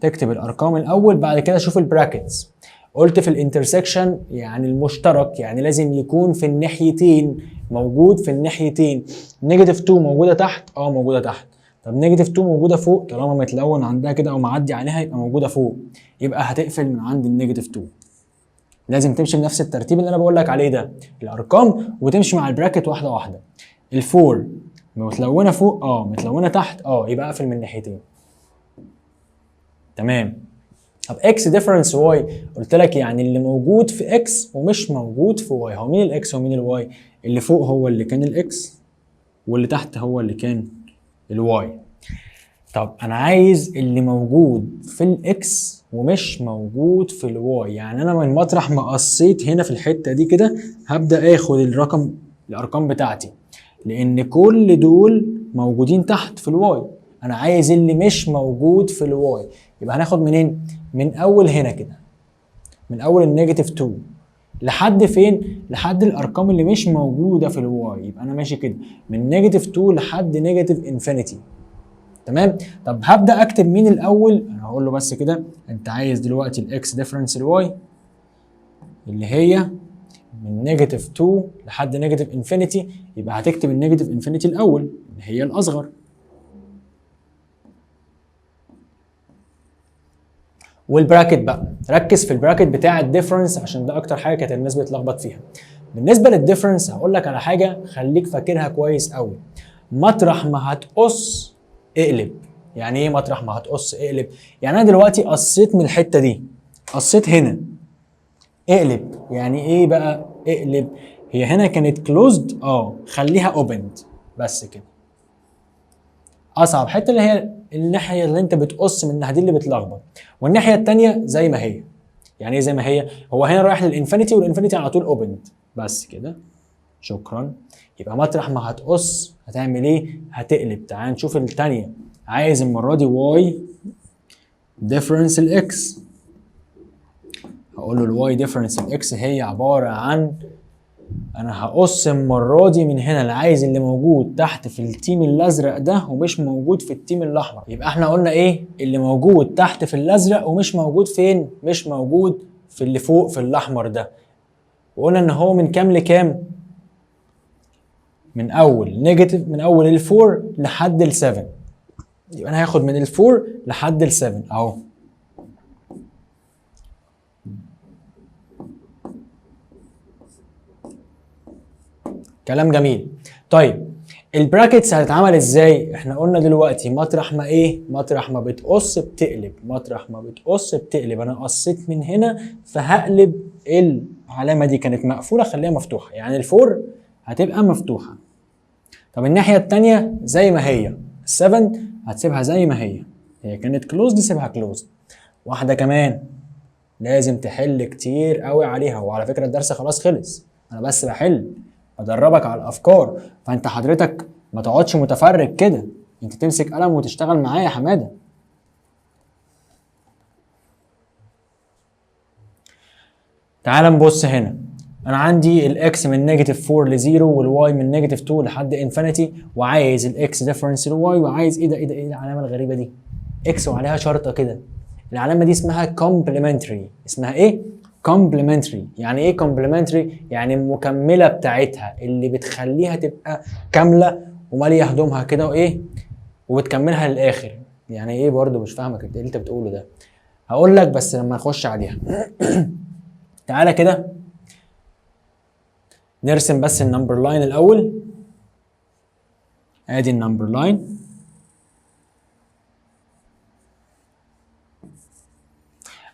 تكتب الارقام الاول، بعد كده شوف البراكتس. قلت في الانترسكشن يعني المشترك، يعني لازم يكون في الناحيتين، موجود في الناحيتين. نيجاتيف 2 موجوده تحت؟ موجوده تحت. طب نيجاتيف 2 موجوده فوق؟ طالما متلون عندها كده او معدي عليها يبقى موجوده فوق. يبقى هتقفل من عند النيجاتيف 2. لازم تمشي بنفس الترتيب اللي انا بقول لك عليه ده، الارقام، وتمشي مع البراكت واحده واحده. ال4 متلونه فوق؟ متلونه تحت؟ يبقى اقفل من الناحيتين. تمام. طب اكس ديفرنس واي، قلت لك يعني اللي موجود في اكس ومش موجود في واي. هو مين الاكس ومين الواي؟ اللي فوق هو اللي كان الاكس، واللي تحت هو اللي كان الواي. طب انا عايز اللي موجود في الاكس ومش موجود في الواي. يعني انا من مطرح ما قصيت هنا في الحته دي كده هبدا اخد الارقام بتاعتي، لان كل دول موجودين تحت في الواي. انا عايز اللي مش موجود في الواي. يبقى هناخد منين؟ من اول هنا كده، من اول النيجاتيف 2 لحد فين؟ لحد الارقام اللي مش موجوده في الواي. يبقى انا ماشي كده من نيجاتيف 2 لحد نيجاتيف انفينيتي. تمام. طب هبدا اكتب مين الاول؟ انا هقول له بس كده انت عايز دلوقتي الاكس ديفرنس الواي اللي هي من نيجاتيف 2 لحد نيجاتيف انفينيتي. يبقى هتكتب النيجاتيف انفينيتي الاول اللي هي الاصغر. والبراكت بقى، ركز في البراكت بتاع الديفرنس عشان ده اكتر حاجه كانت الناس بتلخبط فيها. بالنسبه للديفرنس هقول لك على حاجه خليك فاكرها كويس قوي. مطرح ما هتقص اقلب. يعني ايه مطرح ما هتقص اقلب؟ يعني انا دلوقتي قصيت من الحته دي، قصيت هنا، اقلب. يعني ايه بقى اقلب؟ هي هنا كانت كلوزد، خليها اوبند بس كده. اصعب حته اللي هي الناحيه اللي انت بتقص منها دي اللي بتلخبط، والناحيه الثانيه زي ما هي. يعني ايه زي ما هي؟ هو هنا رايح للانفينيتي والانفينيتي على طول اوبند بس كده. شكرا. يبقى مطرح ما هتقص هتعمل ايه؟ هتقلب. تعال نشوف الثانيه. عايز المره دي واي ديفرنس الاكس. هقول له الواي ديفرنس الاكس هي عباره عن انا هقص المره دي من هنا، اللي عايز اللي موجود تحت في التيم الازرق ده ومش موجود في التيم الاحمر. يبقى احنا قلنا ايه؟ اللي موجود تحت في الازرق ومش موجود فين؟ مش موجود في اللي فوق في الاحمر ده. وقلنا ان هو من كام لكام؟ من اول نيجاتيف، من اول الفور لحد السفن. يبقى انا هاخد من الفور لحد السفن اهو. كلام جميل. طيب البراكتس هتتعمل ازاي؟ احنا قلنا دلوقتي مطرح ما ايه؟ مطرح ما بتقص بتقلب، مطرح ما بتقص بتقلب. انا قصيت من هنا فهقلب العلامه دي، كانت مقفوله خليها مفتوحه، يعني الفور هتبقى مفتوحه. طب الناحيه الثانيه زي ما هي، ال7 هتسيبها زي ما هي كانت كلوزد سيبها كلوزد. واحده كمان لازم تحل كتير قوي عليها، وعلى فكره الدرس خلاص خلص، انا بس بحل بدربك على الافكار، فانت حضرتك ما تقعدش متفرج كده، انت تمسك قلم وتشتغل معايا يا حماده. تعال نبص هنا، انا عندي الاكس من نيجاتيف 4 ل 0 والواي من نيجاتيف 2 لحد انفينيتي، وعايز الاكس ديفرنس للواي، وعايز ايه العلامه الغريبه دي؟ اكس وعليها شرطه كده. العلامه دي اسمها كومبلمنتري. اسمها ايه؟ كومبلمنتري. يعني ايه كومبلمنتري؟ يعني المكمله بتاعتها اللي بتخليها تبقى كامله وماليه هدومها كده وايه وبتكملها للاخر. يعني ايه برضو؟ مش فاهمك ايه اللي انت بتقوله ده، هقول لك بس لما نخش عليها. تعالى كده نرسم بس النمبر لاين الاول. ادي النمبر لاين،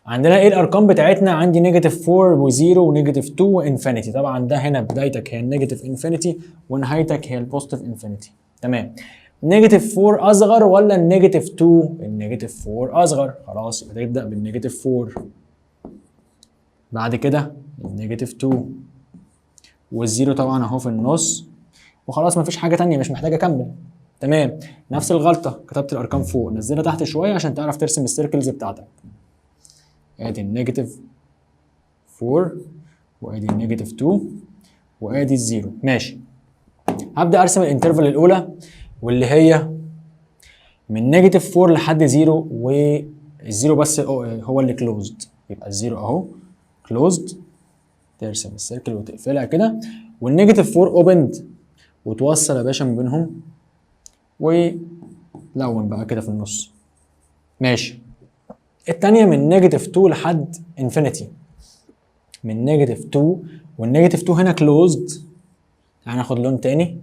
عندنا ايه الارقام بتاعتنا؟ عندي نيجاتيف 4 و0 ونيجاتيف 2 وانفينيتي. طبعا ده هنا بدايتك هي النيجاتيف انفينيتي ونهايتك هي البوزيتيف انفينيتي. تمام. نيجاتيف 4 اصغر ولا النيجاتيف 2؟ النيجاتيف 4 اصغر، خلاص يبقى تبدا بالنيجاتيف 4. بعد كده النيجاتيف 2 والزيرو طبعا اهو في النص، وخلاص مفيش حاجه ثانيه مش محتاج اكمل. تمام. نفس الغلطه، كتبت الارقام فوق، نزلها تحت شويه عشان تعرف ترسم السيركلز بتاعتك. ادي النيجاتيف 4 وادي النيجاتيف 2 وادي الزيرو. ماشي. هبدا ارسم الانترفال الاولى واللي هي من نيجاتيف 4 لحد 0، والزيرو بس هو اللي كلوزد. يبقى الزيرو اهو كلوزد، ترسم السيركل وتقفلها كده، والنيجاتيف 4 اوبند وتوصل يا باشا ما بينهم ولون بقى كده في النص. ماشي. الثانيه من نيجاتيف 2 لحد انفينيتي، من نيجاتيف 2 والنيجاتيف 2 هنا كلوزد. تعالى ناخد لون تاني.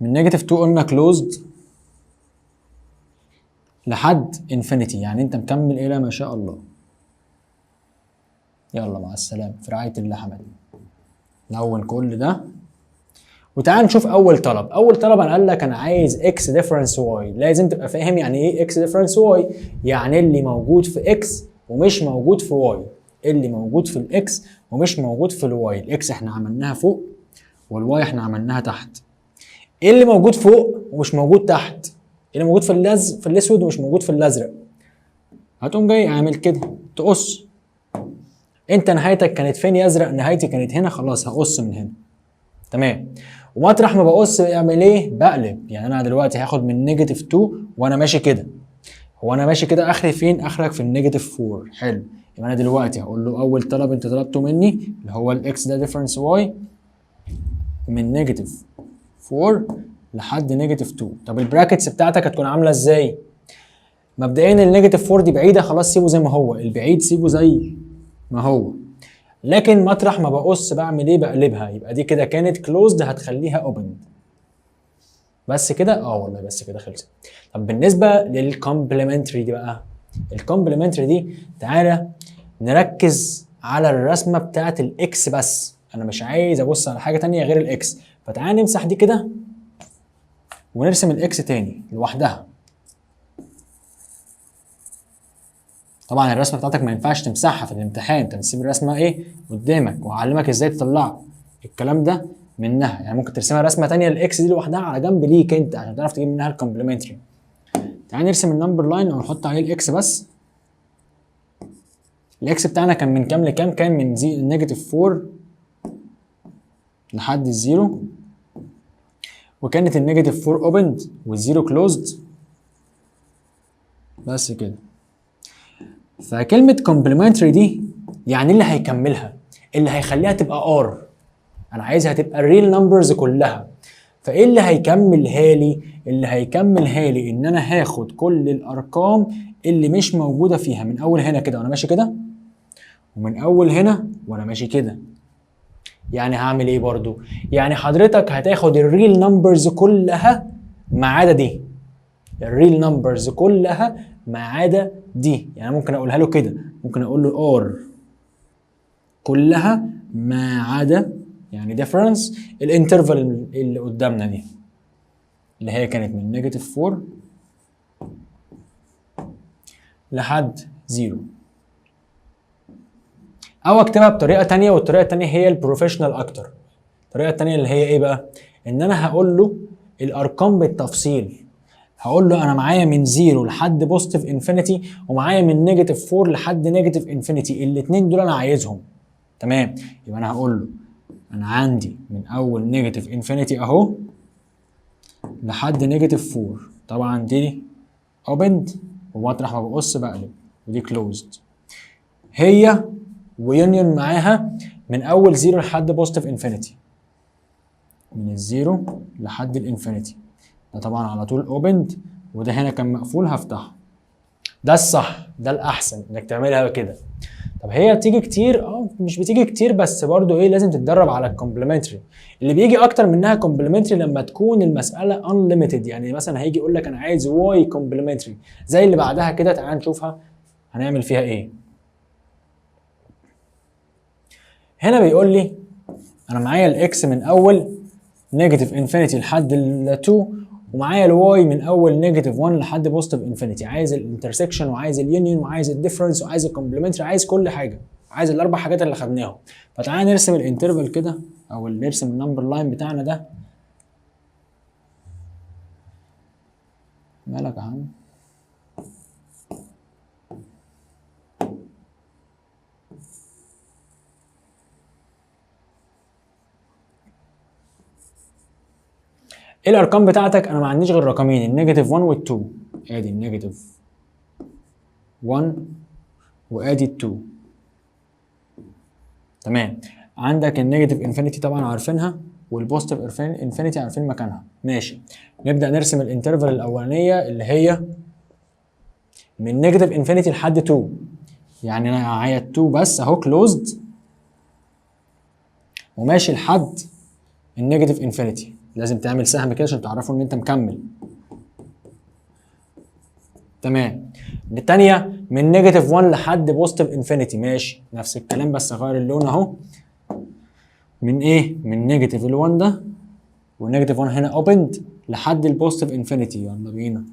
من نيجاتيف 2 قلنا كلوزد لحد انفينيتي، يعني انت مكمل الى ما شاء الله. يلا مع السلامه في رعايه الله حمد. لون كل ده وتعال نشوف اول طلب. اول طلب انا قال لك انا عايز اكس ديفرنس واي. لازم تبقى فاهم يعني ايه اكس ديفرنس واي، يعني اللي موجود في اكس ومش موجود في واي، اللي موجود في الاكس ومش موجود في الواي. الاكس احنا عملناها فوق والواي احنا عملناها تحت. ايه اللي موجود فوق ومش موجود تحت؟ ايه اللي موجود في الاسود ومش موجود في الازرق؟ هتقوم جاي عامل كده تقص. انت نهايتك كانت فين يا ازرق؟ نهايتي كانت هنا، خلاص هقص من هنا. تمام. ومطرح ما بقص اعمل ايه؟ بقلب. يعني انا دلوقتي هاخد من نيجاتيف 2 وانا ماشي كده. هو انا ماشي كده اخري فين؟ اخرك في النيجاتيف 4. حلو. يبقى انا دلوقتي هقول له اول طلب انت طلبته مني اللي هو الاكس ده ديفرنس واي من نيجاتيف 4 لحد نيجاتيف 2. طب البراكتس بتاعتك هتكون عامله ازاي؟ مبدئيا النيجاتيف 4 دي بعيده، خلاص سيبه زي ما هو، البعيد سيبه زي ما هو. لكن مطرح ما بقص بعمل ايه؟ بقلبها. يبقى دي كده كانت كلوزد هتخليها اوبن. بس كده؟ والله بس كده خلصت. طب بالنسبه للكومبلمنتري دي بقى، الكومبلمنتري دي تعالى نركز على الرسمه بتاعت الاكس بس، انا مش عايز ابص على حاجه ثانيه غير الاكس. فتعالى نمسح دي كده ونرسم الاكس تاني لوحدها. طبعا الرسمه بتاعتك ما ينفعش تمسحها في الامتحان، انت بتسيب الرسمه ايه قدامك وهعلمك ازاي تطلعها الكلام ده منها. يعني ممكن ترسمها رسمه ثانيه الاكس دي لوحدها على جنب ليك انت عشان تعرف تجيب منها الكومبلمنتري. تعالى نرسم النمبر لاين ونحط عليه الاكس بس. الاكس بتاعنا كان من كام لكام؟ كان من نيجاتيف 4 لحد الزيرو، وكانت النيجاتيف 4 اوبند والزيرو كلوزد. بس كده. فكلمة كومبلمنتري دي يعني اللي هيكملها، اللي هيخليها تبقى ار، انا عايزها تبقى الريل نمبرز كلها. فايه اللي هيكملها لي؟ اللي هيكملها لي ان انا هاخد كل الارقام اللي مش موجوده فيها من اول هنا كده وانا ماشي كده، ومن اول هنا وانا ماشي كده. يعني هعمل ايه برضو؟ يعني حضرتك هتاخد الريل نمبرز كلها ما عدا دي، الريل نمبرز كلها ما عدا دي. يعني ممكن اقولها له كده، ممكن اقول له ار كلها ما عدا، يعني ديفرنس الانترفال اللي قدامنا دي اللي هي كانت من نيجاتيف 4 لحد 0. او اكتبها بطريقه ثانيه، والطريقه الثانيه هي البروفيشنال اكتر. الطريقه الثانيه اللي هي ايه بقى؟ ان انا هقول له الارقام بالتفصيل. هقول له انا معايا من 0 لحد بوزيتيف انفينيتي، ومعايا من نيجاتيف 4 لحد نيجاتيف انفينيتي، الاثنين دول انا عايزهم. تمام؟ يبقى انا هقول له انا عندي من اول نيجاتيف انفينيتي اهو لحد نيجاتيف 4. طبعا دي اوبند ومطرح ما بقص بقلب، ودي كلوزد. هي ويونيون معاها من اول 0 لحد بوزيتيف انفينيتي، من الزيرو لحد الانفينيتي. ده طبعا على طول اوبند، وده هنا كان مقفول هفتحه. ده الصح، ده الاحسن انك تعملها كده. طب هي بتيجي كتير؟ مش بتيجي كتير، بس برضو ايه، لازم تتدرب على الكومبلمنتري. اللي بيجي اكتر منها كومبلمنتري لما تكون المساله unlimited. يعني مثلا هيجي يقول لك انا عايز واي كومبلمنتري زي اللي بعدها كده. تعال نشوفها هنعمل فيها ايه. هنا بيقول لي انا معايا الاكس من اول نيجاتيف انفينيتي لحد ال 2، ومعايا الواي من اول نيجاتيف 1 لحد بوزيتيف انفينيتي. عايز الانترسكشن وعايز اليونيون وعايز الديفرنس وعايز الكومبلمنتري، عايز كل حاجه، عايز الاربع حاجات اللي خدناهم. فتعالى نرسم الانترفال كده، او نرسم النمبر لاين بتاعنا ده. مالك يا عم؟ ايه الارقام بتاعتك؟ انا ما عنديش غير رقمين، النيجاتيف 1 وال 2. ادي النيجاتيف 1 وادي ال 2. تمام. عندك النيجاتيف انفينيتي طبعا عارفينها، والبوزيتيف انفينيتي عارفين مكانها. ماشي. نبدا نرسم الانترفال الاولانيه اللي هي من نيجاتيف انفينيتي لحد 2. يعني انا معايا 2 بس اهو كلوزد، وماشي لحد النيجاتيف انفينيتي. لازم تعمل سهم كده عشان تعرفوا ان انت مكمل. تمام. الثانيه من نيجاتيف 1 لحد بوزيتيف انفينيتي. ماشي، نفس الكلام بس اغير اللون اهو. من ايه؟ من نيجاتيف ال1 ده، والنيجاتيف 1 هنا اوبند لحد البوزيتيف انفينيتي. يلا بينا.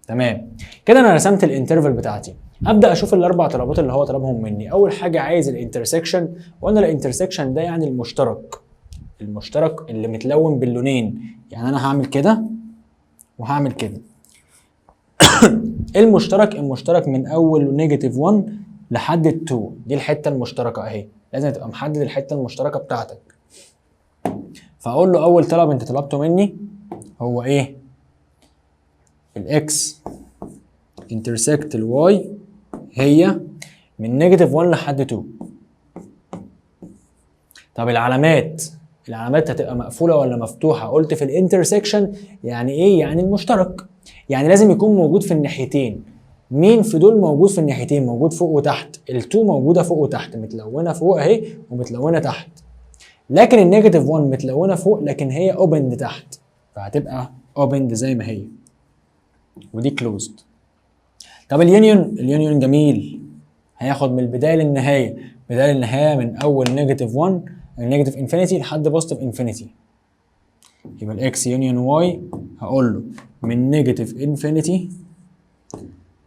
تمام كده انا رسمت الانترفال بتاعتي. ابدا اشوف الاربع طلبات اللي هو طلبهم مني. اول حاجه عايز الانترسكشن، وقلنا الانترسكشن ده يعني المشترك، المشترك اللي متلون باللونين. يعني انا هعمل كده وهعمل كده. المشترك من اول نيجاتيف 1 لحد ال 2، دي الحته المشتركه اهي. لازم تبقى محدد الحته المشتركه بتاعتك. فاقول له اول طلب انت طلبته مني هو ايه؟ الاكس انترسكت الواي هي من نيجاتيف 1 لحد 2. طب العلامات هتبقى مقفوله ولا مفتوحه؟ قلت في الانترسكشن يعني ايه؟ يعني المشترك، يعني لازم يكون موجود في الناحيتين. مين في دول موجود في الناحيتين؟ موجود فوق وتحت. ال2 موجوده فوق وتحت، متلونه فوق اهي ومتلونه تحت. لكن النيجاتيف 1 متلونه فوق لكن هي اوبند تحت، فهتبقى اوبند زي ما هي، ودي كلوزد. طب اليونيون جميل، هياخد من البدايه للنهايه. بدايه للنهايه من اول نيجاتيف 1 نيجاتيف انفينيتي لحد بوزيتيف انفينيتي. يبقى الاكس يونيون واي هقول له من نيجاتيف انفينيتي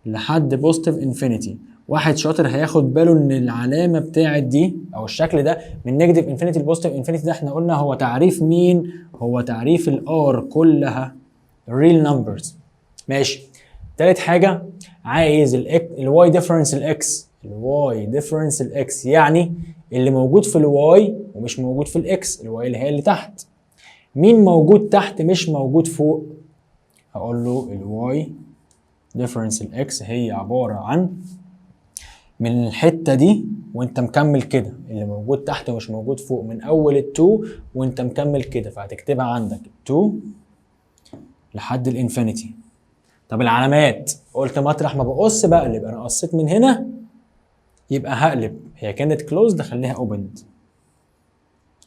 لحد بوزيتيف انفينيتي. واحد شاطر هياخد باله ان العلامه بتاعت دي او الشكل ده من نيجاتيف انفينيتي لبوزيتيف انفينيتي ده احنا قلنا هو تعريف مين؟ هو تعريف الار كلها، الريل نمبرز. ماشي. تالت حاجه عايز الواي ديفرنس الاكس، الواي ديفرنس الاكس يعني اللي موجود في الواي ومش موجود في الاكس، الواي اللي هي اللي تحت. مين موجود تحت مش موجود فوق؟ هقول له الواي ديفرنس الاكس هي عباره عن من الحته دي وانت مكمل كده، اللي موجود تحت ومش موجود فوق، من اول ال2 وانت مكمل كده، فهتكتبها عندك 2 لحد الانفينيتي. طب العلامات قلت مطرح ما بقص بقلب، انا قصيت من هنا يبقى هقلب، هي كانت كلوزد خليها اوبند.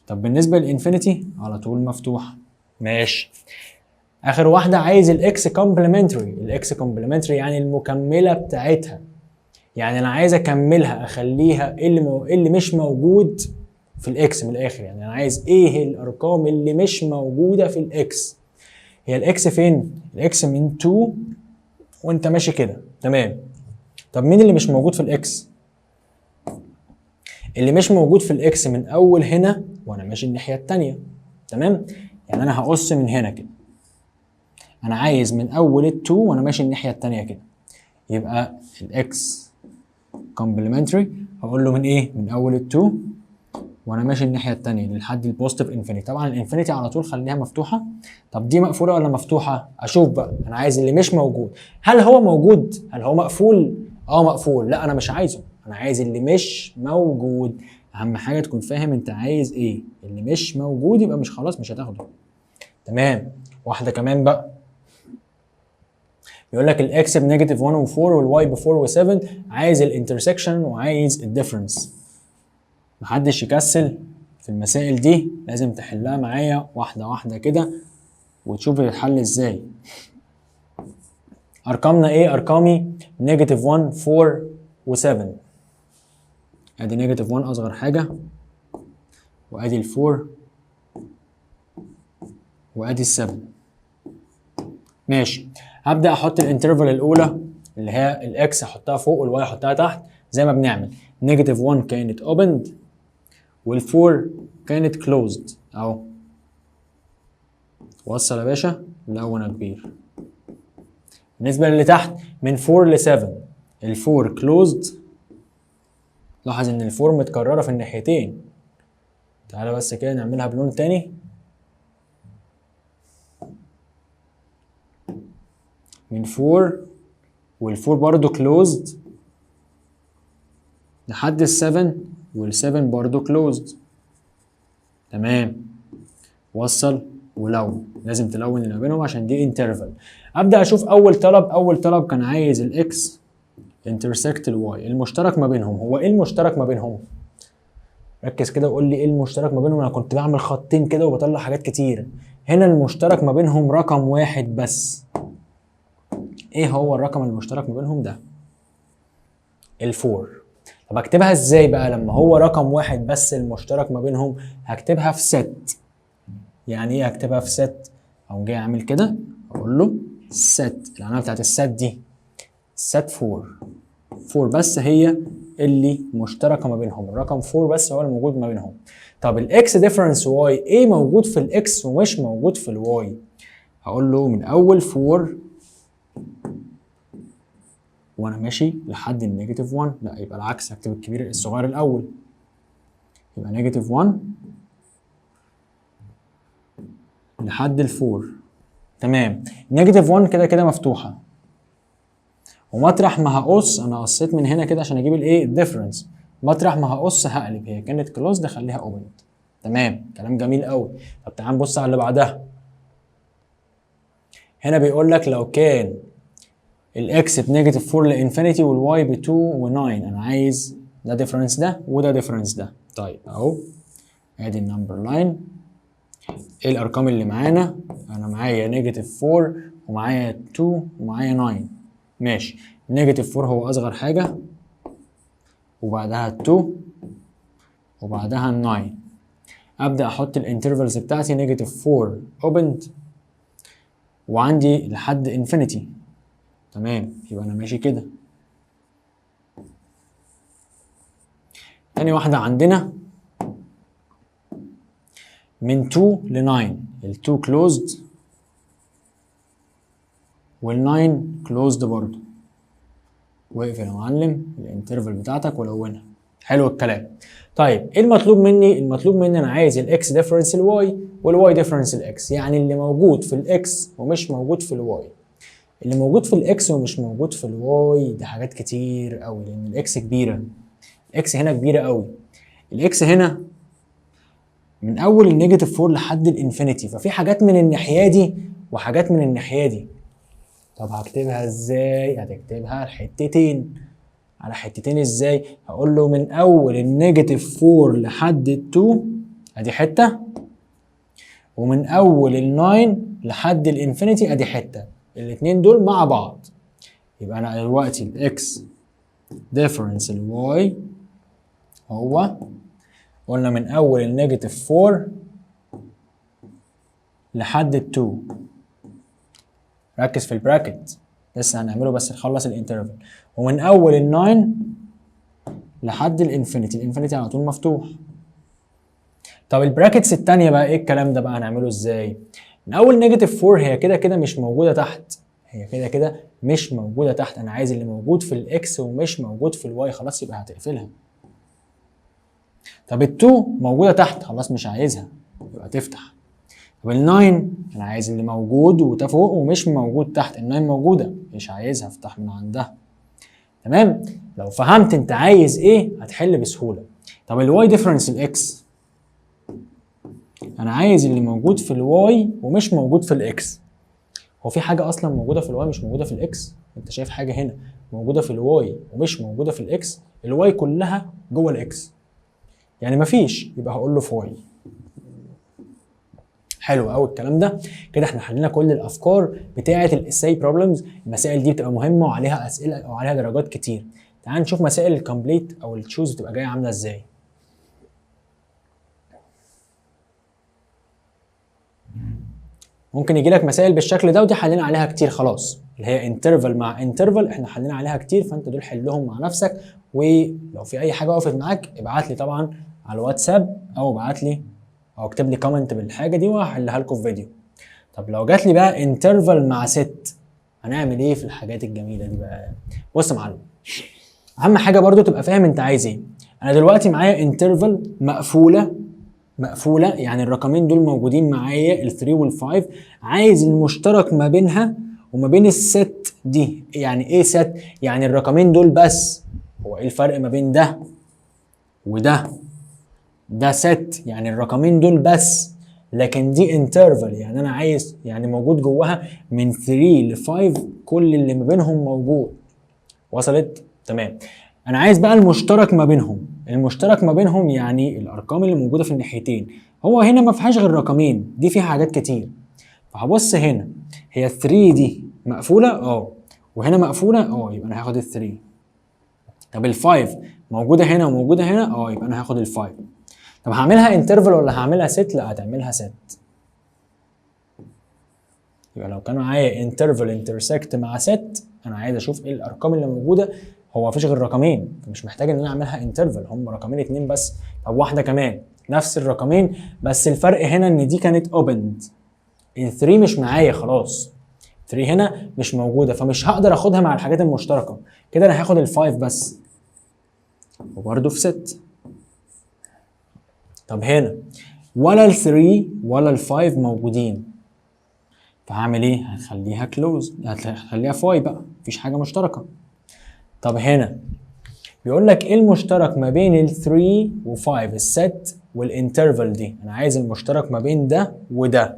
طب بالنسبه للانفينيتي على طول مفتوحه. ماشي. اخر واحده عايز الاكس كومبلمنتري، الاكس كومبلمنتري يعني المكمله بتاعتها، يعني انا عايز اكملها اخليها اللي مش موجود في الاكس من الاخر، يعني انا عايز ايه الارقام اللي مش موجوده في الاكس. هي الاكس فين؟ الاكس من 2 وانت ماشي كده، تمام. طب مين اللي مش موجود في الاكس؟ اللي مش موجود في الاكس من اول هنا وانا ماشي الناحيه الثانيه، تمام. يعني انا هقص من هنا كده، انا عايز من اول ال2 وانا ماشي الناحيه الثانيه كده، يبقى الاكس كومبلمنتري هقول له من ايه؟ من اول ال2 وانا ماشي الناحيه الثانيه لحد البوزيتيف انفينيتي. طبعا الانفينيتي على طول خليها مفتوحه. طب دي مقفوله ولا مفتوحه؟ اشوف بقى، انا عايز اللي مش موجود. هل هو موجود؟ هل هو مقفول؟ مقفول. لا انا مش عايزه، انا عايز اللي مش موجود. اهم حاجه تكون فاهم انت عايز ايه. اللي مش موجود يبقى مش خلاص مش هتاخده. تمام. واحده كمان بقى، بيقول لك الاكس بنيجاتيف 1 و4 والواي ب 4 و7، عايز الانترسكشن وعايز الديفرنس. محدش يكسل في المسائل دي، لازم تحلها معايا واحده واحده كده وتشوف الحل ازاي. ارقامنا ايه؟ ارقامي نيجاتيف 1 4 و7. ادي نيجاتيف 1 اصغر حاجه، وادي ال4 وادي ال7. ماشي. هبدا احط الانترفال الاولى اللي هي الاكس احطها فوق والواي احطها تحت زي ما بنعمل. نيجاتيف 1 كانت اوبند وال4 كانت كلوزد اهو. وصل يا باشا؟ لا وانا كبير. بالنسبه للي تحت من 4 ل 7، ال4 كلوزد. لاحظ ان ال4 متكرره في الناحيتين. تعالى بس كده نعملها بلون تاني. من 4 وال4 برضو كلوزد لحد ال7 وال7 برضو كلوزد. تمام. وصل ولون، لازم تلون اللي ما بينهم عشان دي انترفال. ابدا اشوف اول طلب. اول طلب كان عايز الاكس انترسكت الواي، المشترك ما بينهم. هو ايه المشترك ما بينهم؟ ركز كده وقول لي ايه المشترك ما بينهم. انا كنت بعمل خطين كده وبطلع حاجات كتير. هنا المشترك ما بينهم رقم واحد بس. ايه هو الرقم المشترك ما بينهم ده؟ الفور. طب اكتبها ازاي بقى لما هو رقم واحد بس المشترك ما بينهم؟ هكتبها في ست. يعني ايه هكتبها في ست؟ اقوم جاي اعمل كده اقول له ست، العلامه بتاعت الست دي ست 4. 4 بس هي اللي مشتركه ما بينهم، الرقم 4 بس هو اللي موجود ما بينهم. طب الاكس ديفرنس واي، ايه موجود في الاكس ومش موجود في الواي؟ هقول له من اول 4 وانا ماشي لحد النيجاتيف 1. لا يبقى العكس، هكتب الكبير الصغير الاول. يبقى نيجاتيف 1 لحد ال4. تمام. نيجاتيف 1 كده كده مفتوحه، ومطرح ما هقص انا قصيت من هنا كده عشان اجيب الايه الديفرنس. مطرح ما هقص هقلب، هي كانت كلوزد خليها اوبند. تمام. كلام جميل قوي. طب تعال نبص على اللي بعدها. هنا بيقول لك لو كان الاكس بنيجاتيف 4 لانفينيتي والواي ب 2 و9، انا عايز ده ديفرنس ده وده ديفرنس ده. طيب اهو ادي النمبر لاين. ايه الارقام اللي معانا؟ انا معايا نيجاتيف 4 ومعايا 2 ومعايا 9. ماشي. نيجاتيف 4 هو اصغر حاجه، وبعدها 2 وبعدها 9. ابدا احط الانترفلز بتاعتي نيجاتيف 4 اوبند وعندي لحد انفينيتي. تمام. يبقى انا ماشي كده. تاني واحده عندنا من 2 ل 9، ال2 كلوزد وال9 كلوزد برضه. واقفل يا معلم الانترفال بتاعتك ولونها. حلو الكلام. طيب ايه المطلوب مني؟ المطلوب مني انا عايز الاكس ديفرنس الواي والواي ديفرنس الاكس، يعني اللي موجود في الاكس ومش موجود في الواي. اللي موجود في الاكس ومش موجود في الواي دي حاجات كتير قوي، لان الاكس كبيره. الاكس هنا كبيره قوي. الاكس هنا من اول النيجاتيف 4 لحد الانفينيتي، ففي حاجات من الناحيه دي وحاجات من الناحيه دي. طب هكتبها ازاي؟ هتكتبها الحتتين على حتتين. ازاي؟ هقول له من اول النيجاتيف 4 لحد ال2 ادي حته، ومن اول ال9 لحد الانفينيتي ادي حته، الاثنين دول مع بعض. يبقى انا دلوقتي الاكس ديفرنس الواي هو قلنا من اول النيجاتيف 4 لحد ال2. ركز في البراكت لسه هنعمله بس نخلص الانترفال. ومن اول ال9 لحد الانفينيتي، الانفينيتي على طول مفتوح. طب البراكتس الثانيه بقى ايه الكلام ده بقى هنعمله ازاي؟ من اول نيجاتيف 4 هي كده كده مش موجوده تحت، هي كده كده مش موجوده تحت. انا عايز اللي موجود في الاكس ومش موجود في الواي، خلاص يبقى هتقفلها. طب ال2 موجوده تحت، خلاص مش عايزها يبقى تفتح. طب ال9 انا عايز اللي موجود وفوق ومش موجود تحت، ال9 موجوده مش عايزها، افتح من عندها. تمام؟ لو فهمت انت عايز ايه هتحل بسهوله. طب الواي ديفرنس الاكس، انا عايز اللي موجود في الواي ومش موجود في الاكس. هو في حاجه اصلا موجوده في الواي مش موجوده في الاكس؟ انت شايف حاجه هنا موجوده في الواي ومش موجوده في الاكس؟ الواي كلها جوه الاكس، يعني مفيش، يبقى هقول له في واي. حلو قوي الكلام ده. كده احنا حلينا كل الافكار بتاعه الاساي بروبلمز. المسائل دي بتبقى مهمه وعليها اسئله وعليها درجات كتير. تعال نشوف مسائل الكومبليت او التشوز بتبقى جايه عامله ازاي. ممكن يجي لك مسائل بالشكل ده ودي حلينا عليها كتير خلاص، اللي هي انترفال مع انترفال احنا حلينا عليها كتير، فانت دول حلهم مع نفسك. ولو في اي حاجه وقفت معاك ابعت لي طبعا على الواتساب او ابعت لي او اكتب لي كومنت بالحاجه دي وهحلها لكم في فيديو. طب لو جات لي بقى انترفال مع ست هنعمل ايه في الحاجات الجميله دي بقى؟ بص يا معلم، اهم حاجه برضو تبقى فاهم انت عايز ايه. انا دلوقتي معايا انترفال مقفوله، يعني الرقمين دول موجودين معايا ال3 وال5، عايز المشترك ما بينها وما بين الست دي. يعني ايه ست؟ يعني الرقمين دول بس. هو ايه الفرق ما بين ده وده؟ ده ست يعني الرقمين دول بس، لكن دي انترفال يعني انا عايز يعني موجود جواها من 3 ل 5 كل اللي ما بينهم موجود. وصلت؟ تمام. انا عايز بقى المشترك ما بينهم. المشترك ما بينهم يعني الارقام اللي موجوده في الناحيتين. هو هنا ما فيهاش غير رقمين، دي فيها حاجات كتير. فهبص هنا، هي 3 دي مقفوله وهنا مقفوله يبقى انا هاخد ال3. طب ال5 موجوده هنا وموجوده هنا يبقى انا هاخد ال5. طب هعملها انترفال ولا هعملها ست؟ لا هتعملها ست. يبقى لو كان معايا انترفال انترسكت مع ست انا عايز اشوف ايه الارقام اللي موجوده. هو مفيش غير رقمين فمش محتاج ان انا اعملها انترفال، هم رقمين اتنين بس. طب واحده كمان نفس الرقمين بس الفرق هنا ان دي كانت اوبند، ال3 مش معايا خلاص، 3 هنا مش موجوده فمش هقدر اخدها مع الحاجات المشتركه. كده انا هاخد ال5 بس وبرده في ست. طب هنا ولا ال3 ولا ال5 موجودين، فهعمل ايه؟ هخليها كلوز، هخليها فاي بقى، مفيش حاجه مشتركه. طب هنا بيقول لك ايه المشترك ما بين ال3 و5 الست والانترفال دي؟ انا عايز المشترك ما بين ده وده.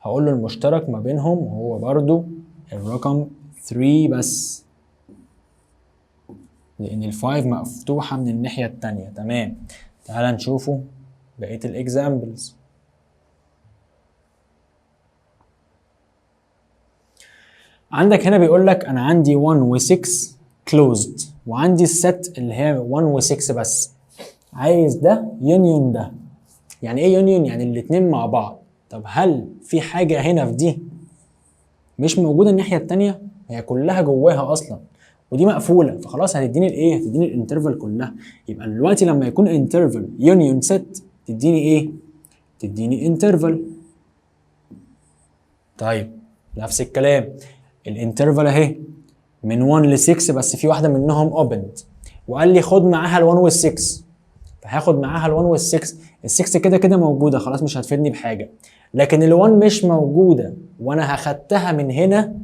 هقول له المشترك ما بينهم هو برضو الرقم 3 بس، لان ال5 مفتوحه من الناحيه الثانيه. تمام. تعال نشوفوا بقيه الاكزامبلز. عندك هنا بيقول لك انا عندي 1 و6 closed وعندي الست اللي هي 1 و6 بس. عايز ده يونيون ده. يعني ايه يونيون؟ يعني الاتنين مع بعض. طب هل في حاجه هنا في دي مش موجوده الناحيه الثانيه؟ هي كلها جواها اصلا ودي مقفوله، فخلاص هتديني الايه؟ هتديني الانترفال كلها. يبقى دلوقتي لما يكون انترفال يونيون ست تديني ايه؟ تديني انترفال. طيب نفس الكلام الانترفال اهي من 1 ل 6 بس في واحده منهم اوبند، وقال لي خد معاها ال1 وال6، فهاخد معاها ال1 وال6. ال6 كده كده موجوده خلاص مش هتفيدني بحاجه، لكن ال1 مش موجوده وانا هخدتها من هنا،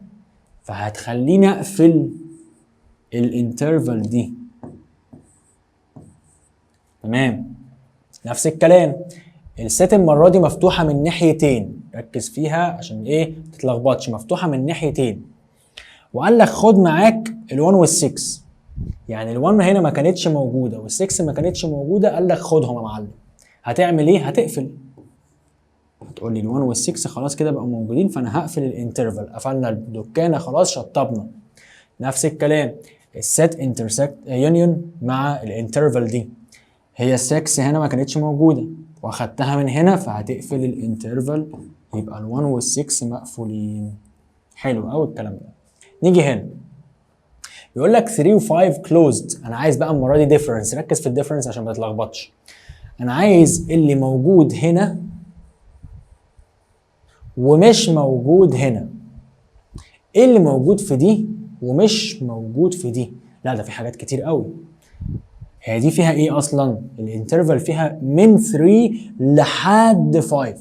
فهتخليني اقفل الانترفال دي. تمام. نفس الكلام الست المره دي مفتوحه من ناحيتين، ركز فيها عشان ايه متتلخبطش، مفتوحه من ناحيتين، وقال لك خد معاك ال1 وال6، يعني ال1 هنا ما كانتش موجوده وال6 ما كانتش موجوده، قال لك خدهم يا معلم. هتعمل ايه؟ هتقفل، هتقول لي ال1 وال6 خلاص كده بقوا موجودين، فانا هقفل الانترفال، قفلنا الدكانه خلاص شطبنا. نفس الكلام السيت انترسكت يونيون مع الانترفال دي، هي ال6 هنا ما كانتش موجوده واخدتها من هنا، فهتقفل الانترفال، يبقى ال1 وال6 مقفولين. حلو قوي الكلام ده. نيجي هنا يقول لك 3 و5 كلوزد، انا عايز بقى المره دي ديفرنس، ركز في الديفرنس عشان ما تتلخبطش. انا عايز اللي موجود هنا ومش موجود هنا. ايه اللي موجود في دي ومش موجود في دي؟ لا ده في حاجات كتير قوي. هي دي فيها ايه اصلا؟ الانترفال فيها من 3 لحد 5،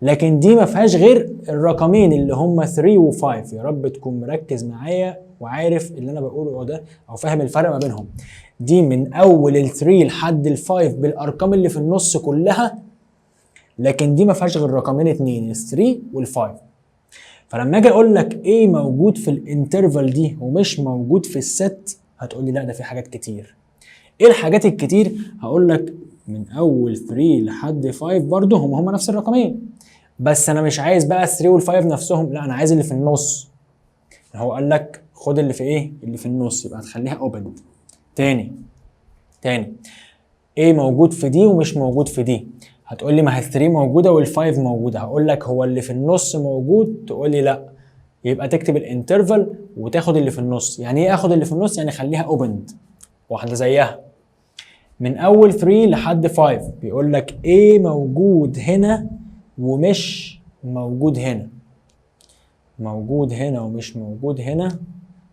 لكن دي ما فيهاش غير الرقمين اللي هم 3 و5. يا رب تكون مركز معايا وعارف اللي انا بقوله ده او فاهم الفرق ما بينهم. دي من اول ال3 لحد ال5 بالارقام اللي في النص كلها، لكن دي ما فيهاش غير رقمين اتنين، ال3 وال5. فلما اجي اقول لك ايه موجود في الانترفال دي ومش موجود في الست، هتقول لي لا ده في حاجات كتير. ايه الحاجات الكتير؟ هقول لك من اول 3 لحد 5 برضه هم نفس الرقمين، بس انا مش عايز بقى 3 وال5 نفسهم، لا انا عايز اللي في النص. هو قال لك خد اللي في ايه؟ اللي في النص، يبقى هتخليها اوبن. تاني ايه موجود في دي ومش موجود في دي؟ هتقول لي ما هي 3 موجوده وال5 موجوده، هقول لك هو اللي في النص موجود، تقول لي لا، يبقى تكتب الانترفال وتاخد اللي في النص. يعني ايه اخد اللي في النص؟ يعني خليها اوبند، واحده زيها من اول 3 لحد 5 بيقول لك ايه موجود هنا ومش موجود هنا. موجود هنا ومش موجود هنا،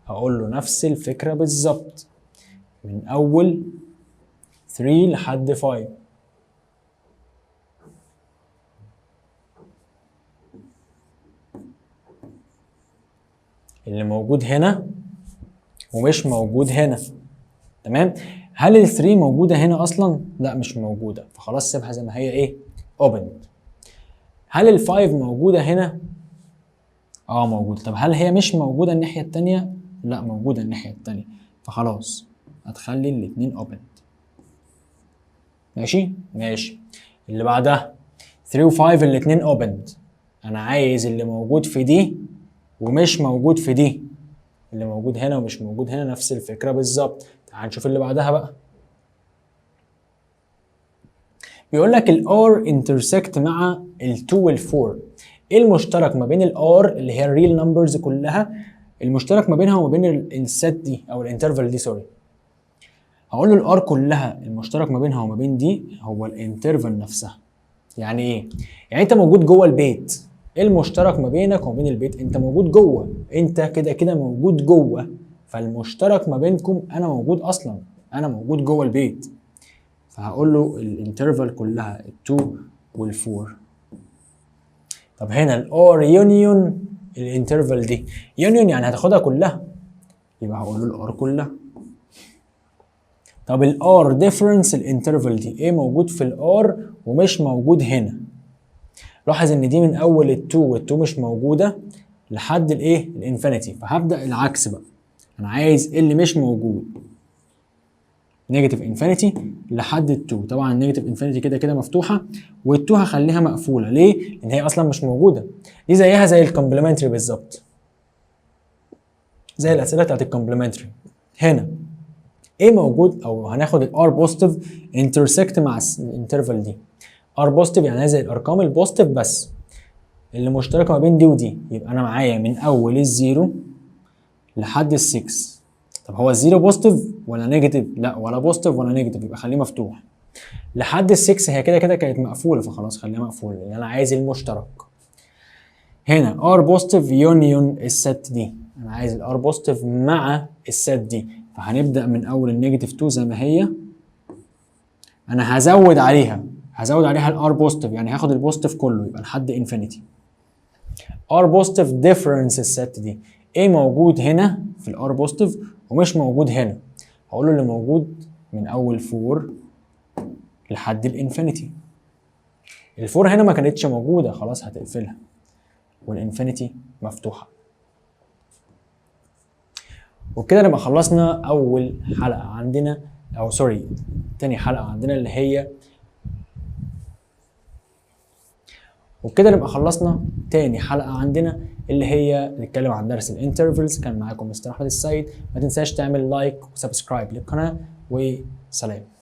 هقول له نفس الفكره بالظبط، من اول 3 لحد 5. اللي موجود هنا ومش موجود هنا. تمام. هل ال3 موجوده هنا اصلا؟ لا مش موجوده، فخلاص سيبها زي ما هي ايه اوبن. هل ال5 موجوده هنا؟ موجوده. طب هل هي مش موجوده الناحيه الثانيه؟ لا موجوده الناحيه الثانيه، فخلاص هتخلي الاثنين اوبن. ماشي. اللي بعدها 3 و5 الاثنين اوبن، انا عايز اللي موجود في دي ومش موجود في دي. اللي موجود هنا ومش موجود هنا نفس الفكره بالظبط. تعال نشوف اللي بعدها بقى. بيقول لك الار انترسكت مع ال2 وال4. ايه المشترك ما بين الار اللي هي الريل نمبرز كلها، المشترك ما بينها وما بين الست دي او الانترفال دي سوري؟ هقول له الار كلها المشترك ما بينها وما بين دي هو الانترفال نفسها. يعني ايه؟ يعني انت موجود جوه البيت، ايه المشترك ما بينك وما بين البيت؟ انت موجود جوه، انت كده كده موجود جوه، فالمشترك ما بينكم انا موجود اصلا، انا موجود جوه البيت. فهقول له الانترفال كلها ال2 وال4. طب هنا الار يونيون الانترفال دي، يونيون يعني هتاخدها كلها، يبقى هقول له الار كلها. طب الار ديفرنس الانترفال دي، ايه موجود في الار ومش موجود هنا؟ لاحظ ان دي من اول ال2 وال2 مش موجوده لحد الايه الانفينيتي، فهبدا العكس بقى، انا عايز اللي مش موجود نيجاتيف انفينيتي لحد ال2. طبعا النيجاتيف انفينيتي كده كده مفتوحه، وال2 هخليها مقفوله. ليه؟ لان هي اصلا مش موجوده. دي زيها زي الكومبلمنتري بالظبط، زي الاسئله بتاعت الكومبلمنتري. هنا ايه موجود؟ او هناخد الار بوزيتيف انترسكت مع الانترفال دي. ار بوزيتيف يعني زي الارقام البوزيتيف بس اللي مشتركه ما بين دي ودي، يبقى انا معايا من اول الزيرو لحد ال6. طب هو الزيرو بوزيتيف ولا نيجاتيف؟ لا ولا بوزيتيف ولا نيجاتيف، يبقى خليه مفتوح. لحد ال6 هي كده كده كانت مقفوله، فخلاص خليها مقفوله لان انا عايز المشترك. هنا ار بوزيتيف يونيون الست دي، انا عايز الار بوزيتيف مع الست دي، فهنبدا من اول النيجاتيف 2 زي ما هي، انا هزود عليها الار بوزيتيف، يعني هاخد البوزيتيف كله يبقى لحد انفينيتي. ار بوزيتيف ديفرنس الست دي، ايه موجود هنا في الار بوزيتيف ومش موجود هنا؟ هقول له اللي موجود من اول 4 لحد الانفينيتي. الفور هنا ما كانتش موجوده، خلاص هتقفلها، والانفينيتي مفتوحه. وبكده نبقى خلصنا اول حلقه عندنا، او سوري تاني حلقه عندنا اللي هي، وبكده نبقى خلصنا تاني حلقه عندنا اللي هي نتكلم عن درس الانترفلز. كان معاكم مستر احمد السيد، ما تنساش تعمل لايك وسبسكرايب للقناه، وسلام.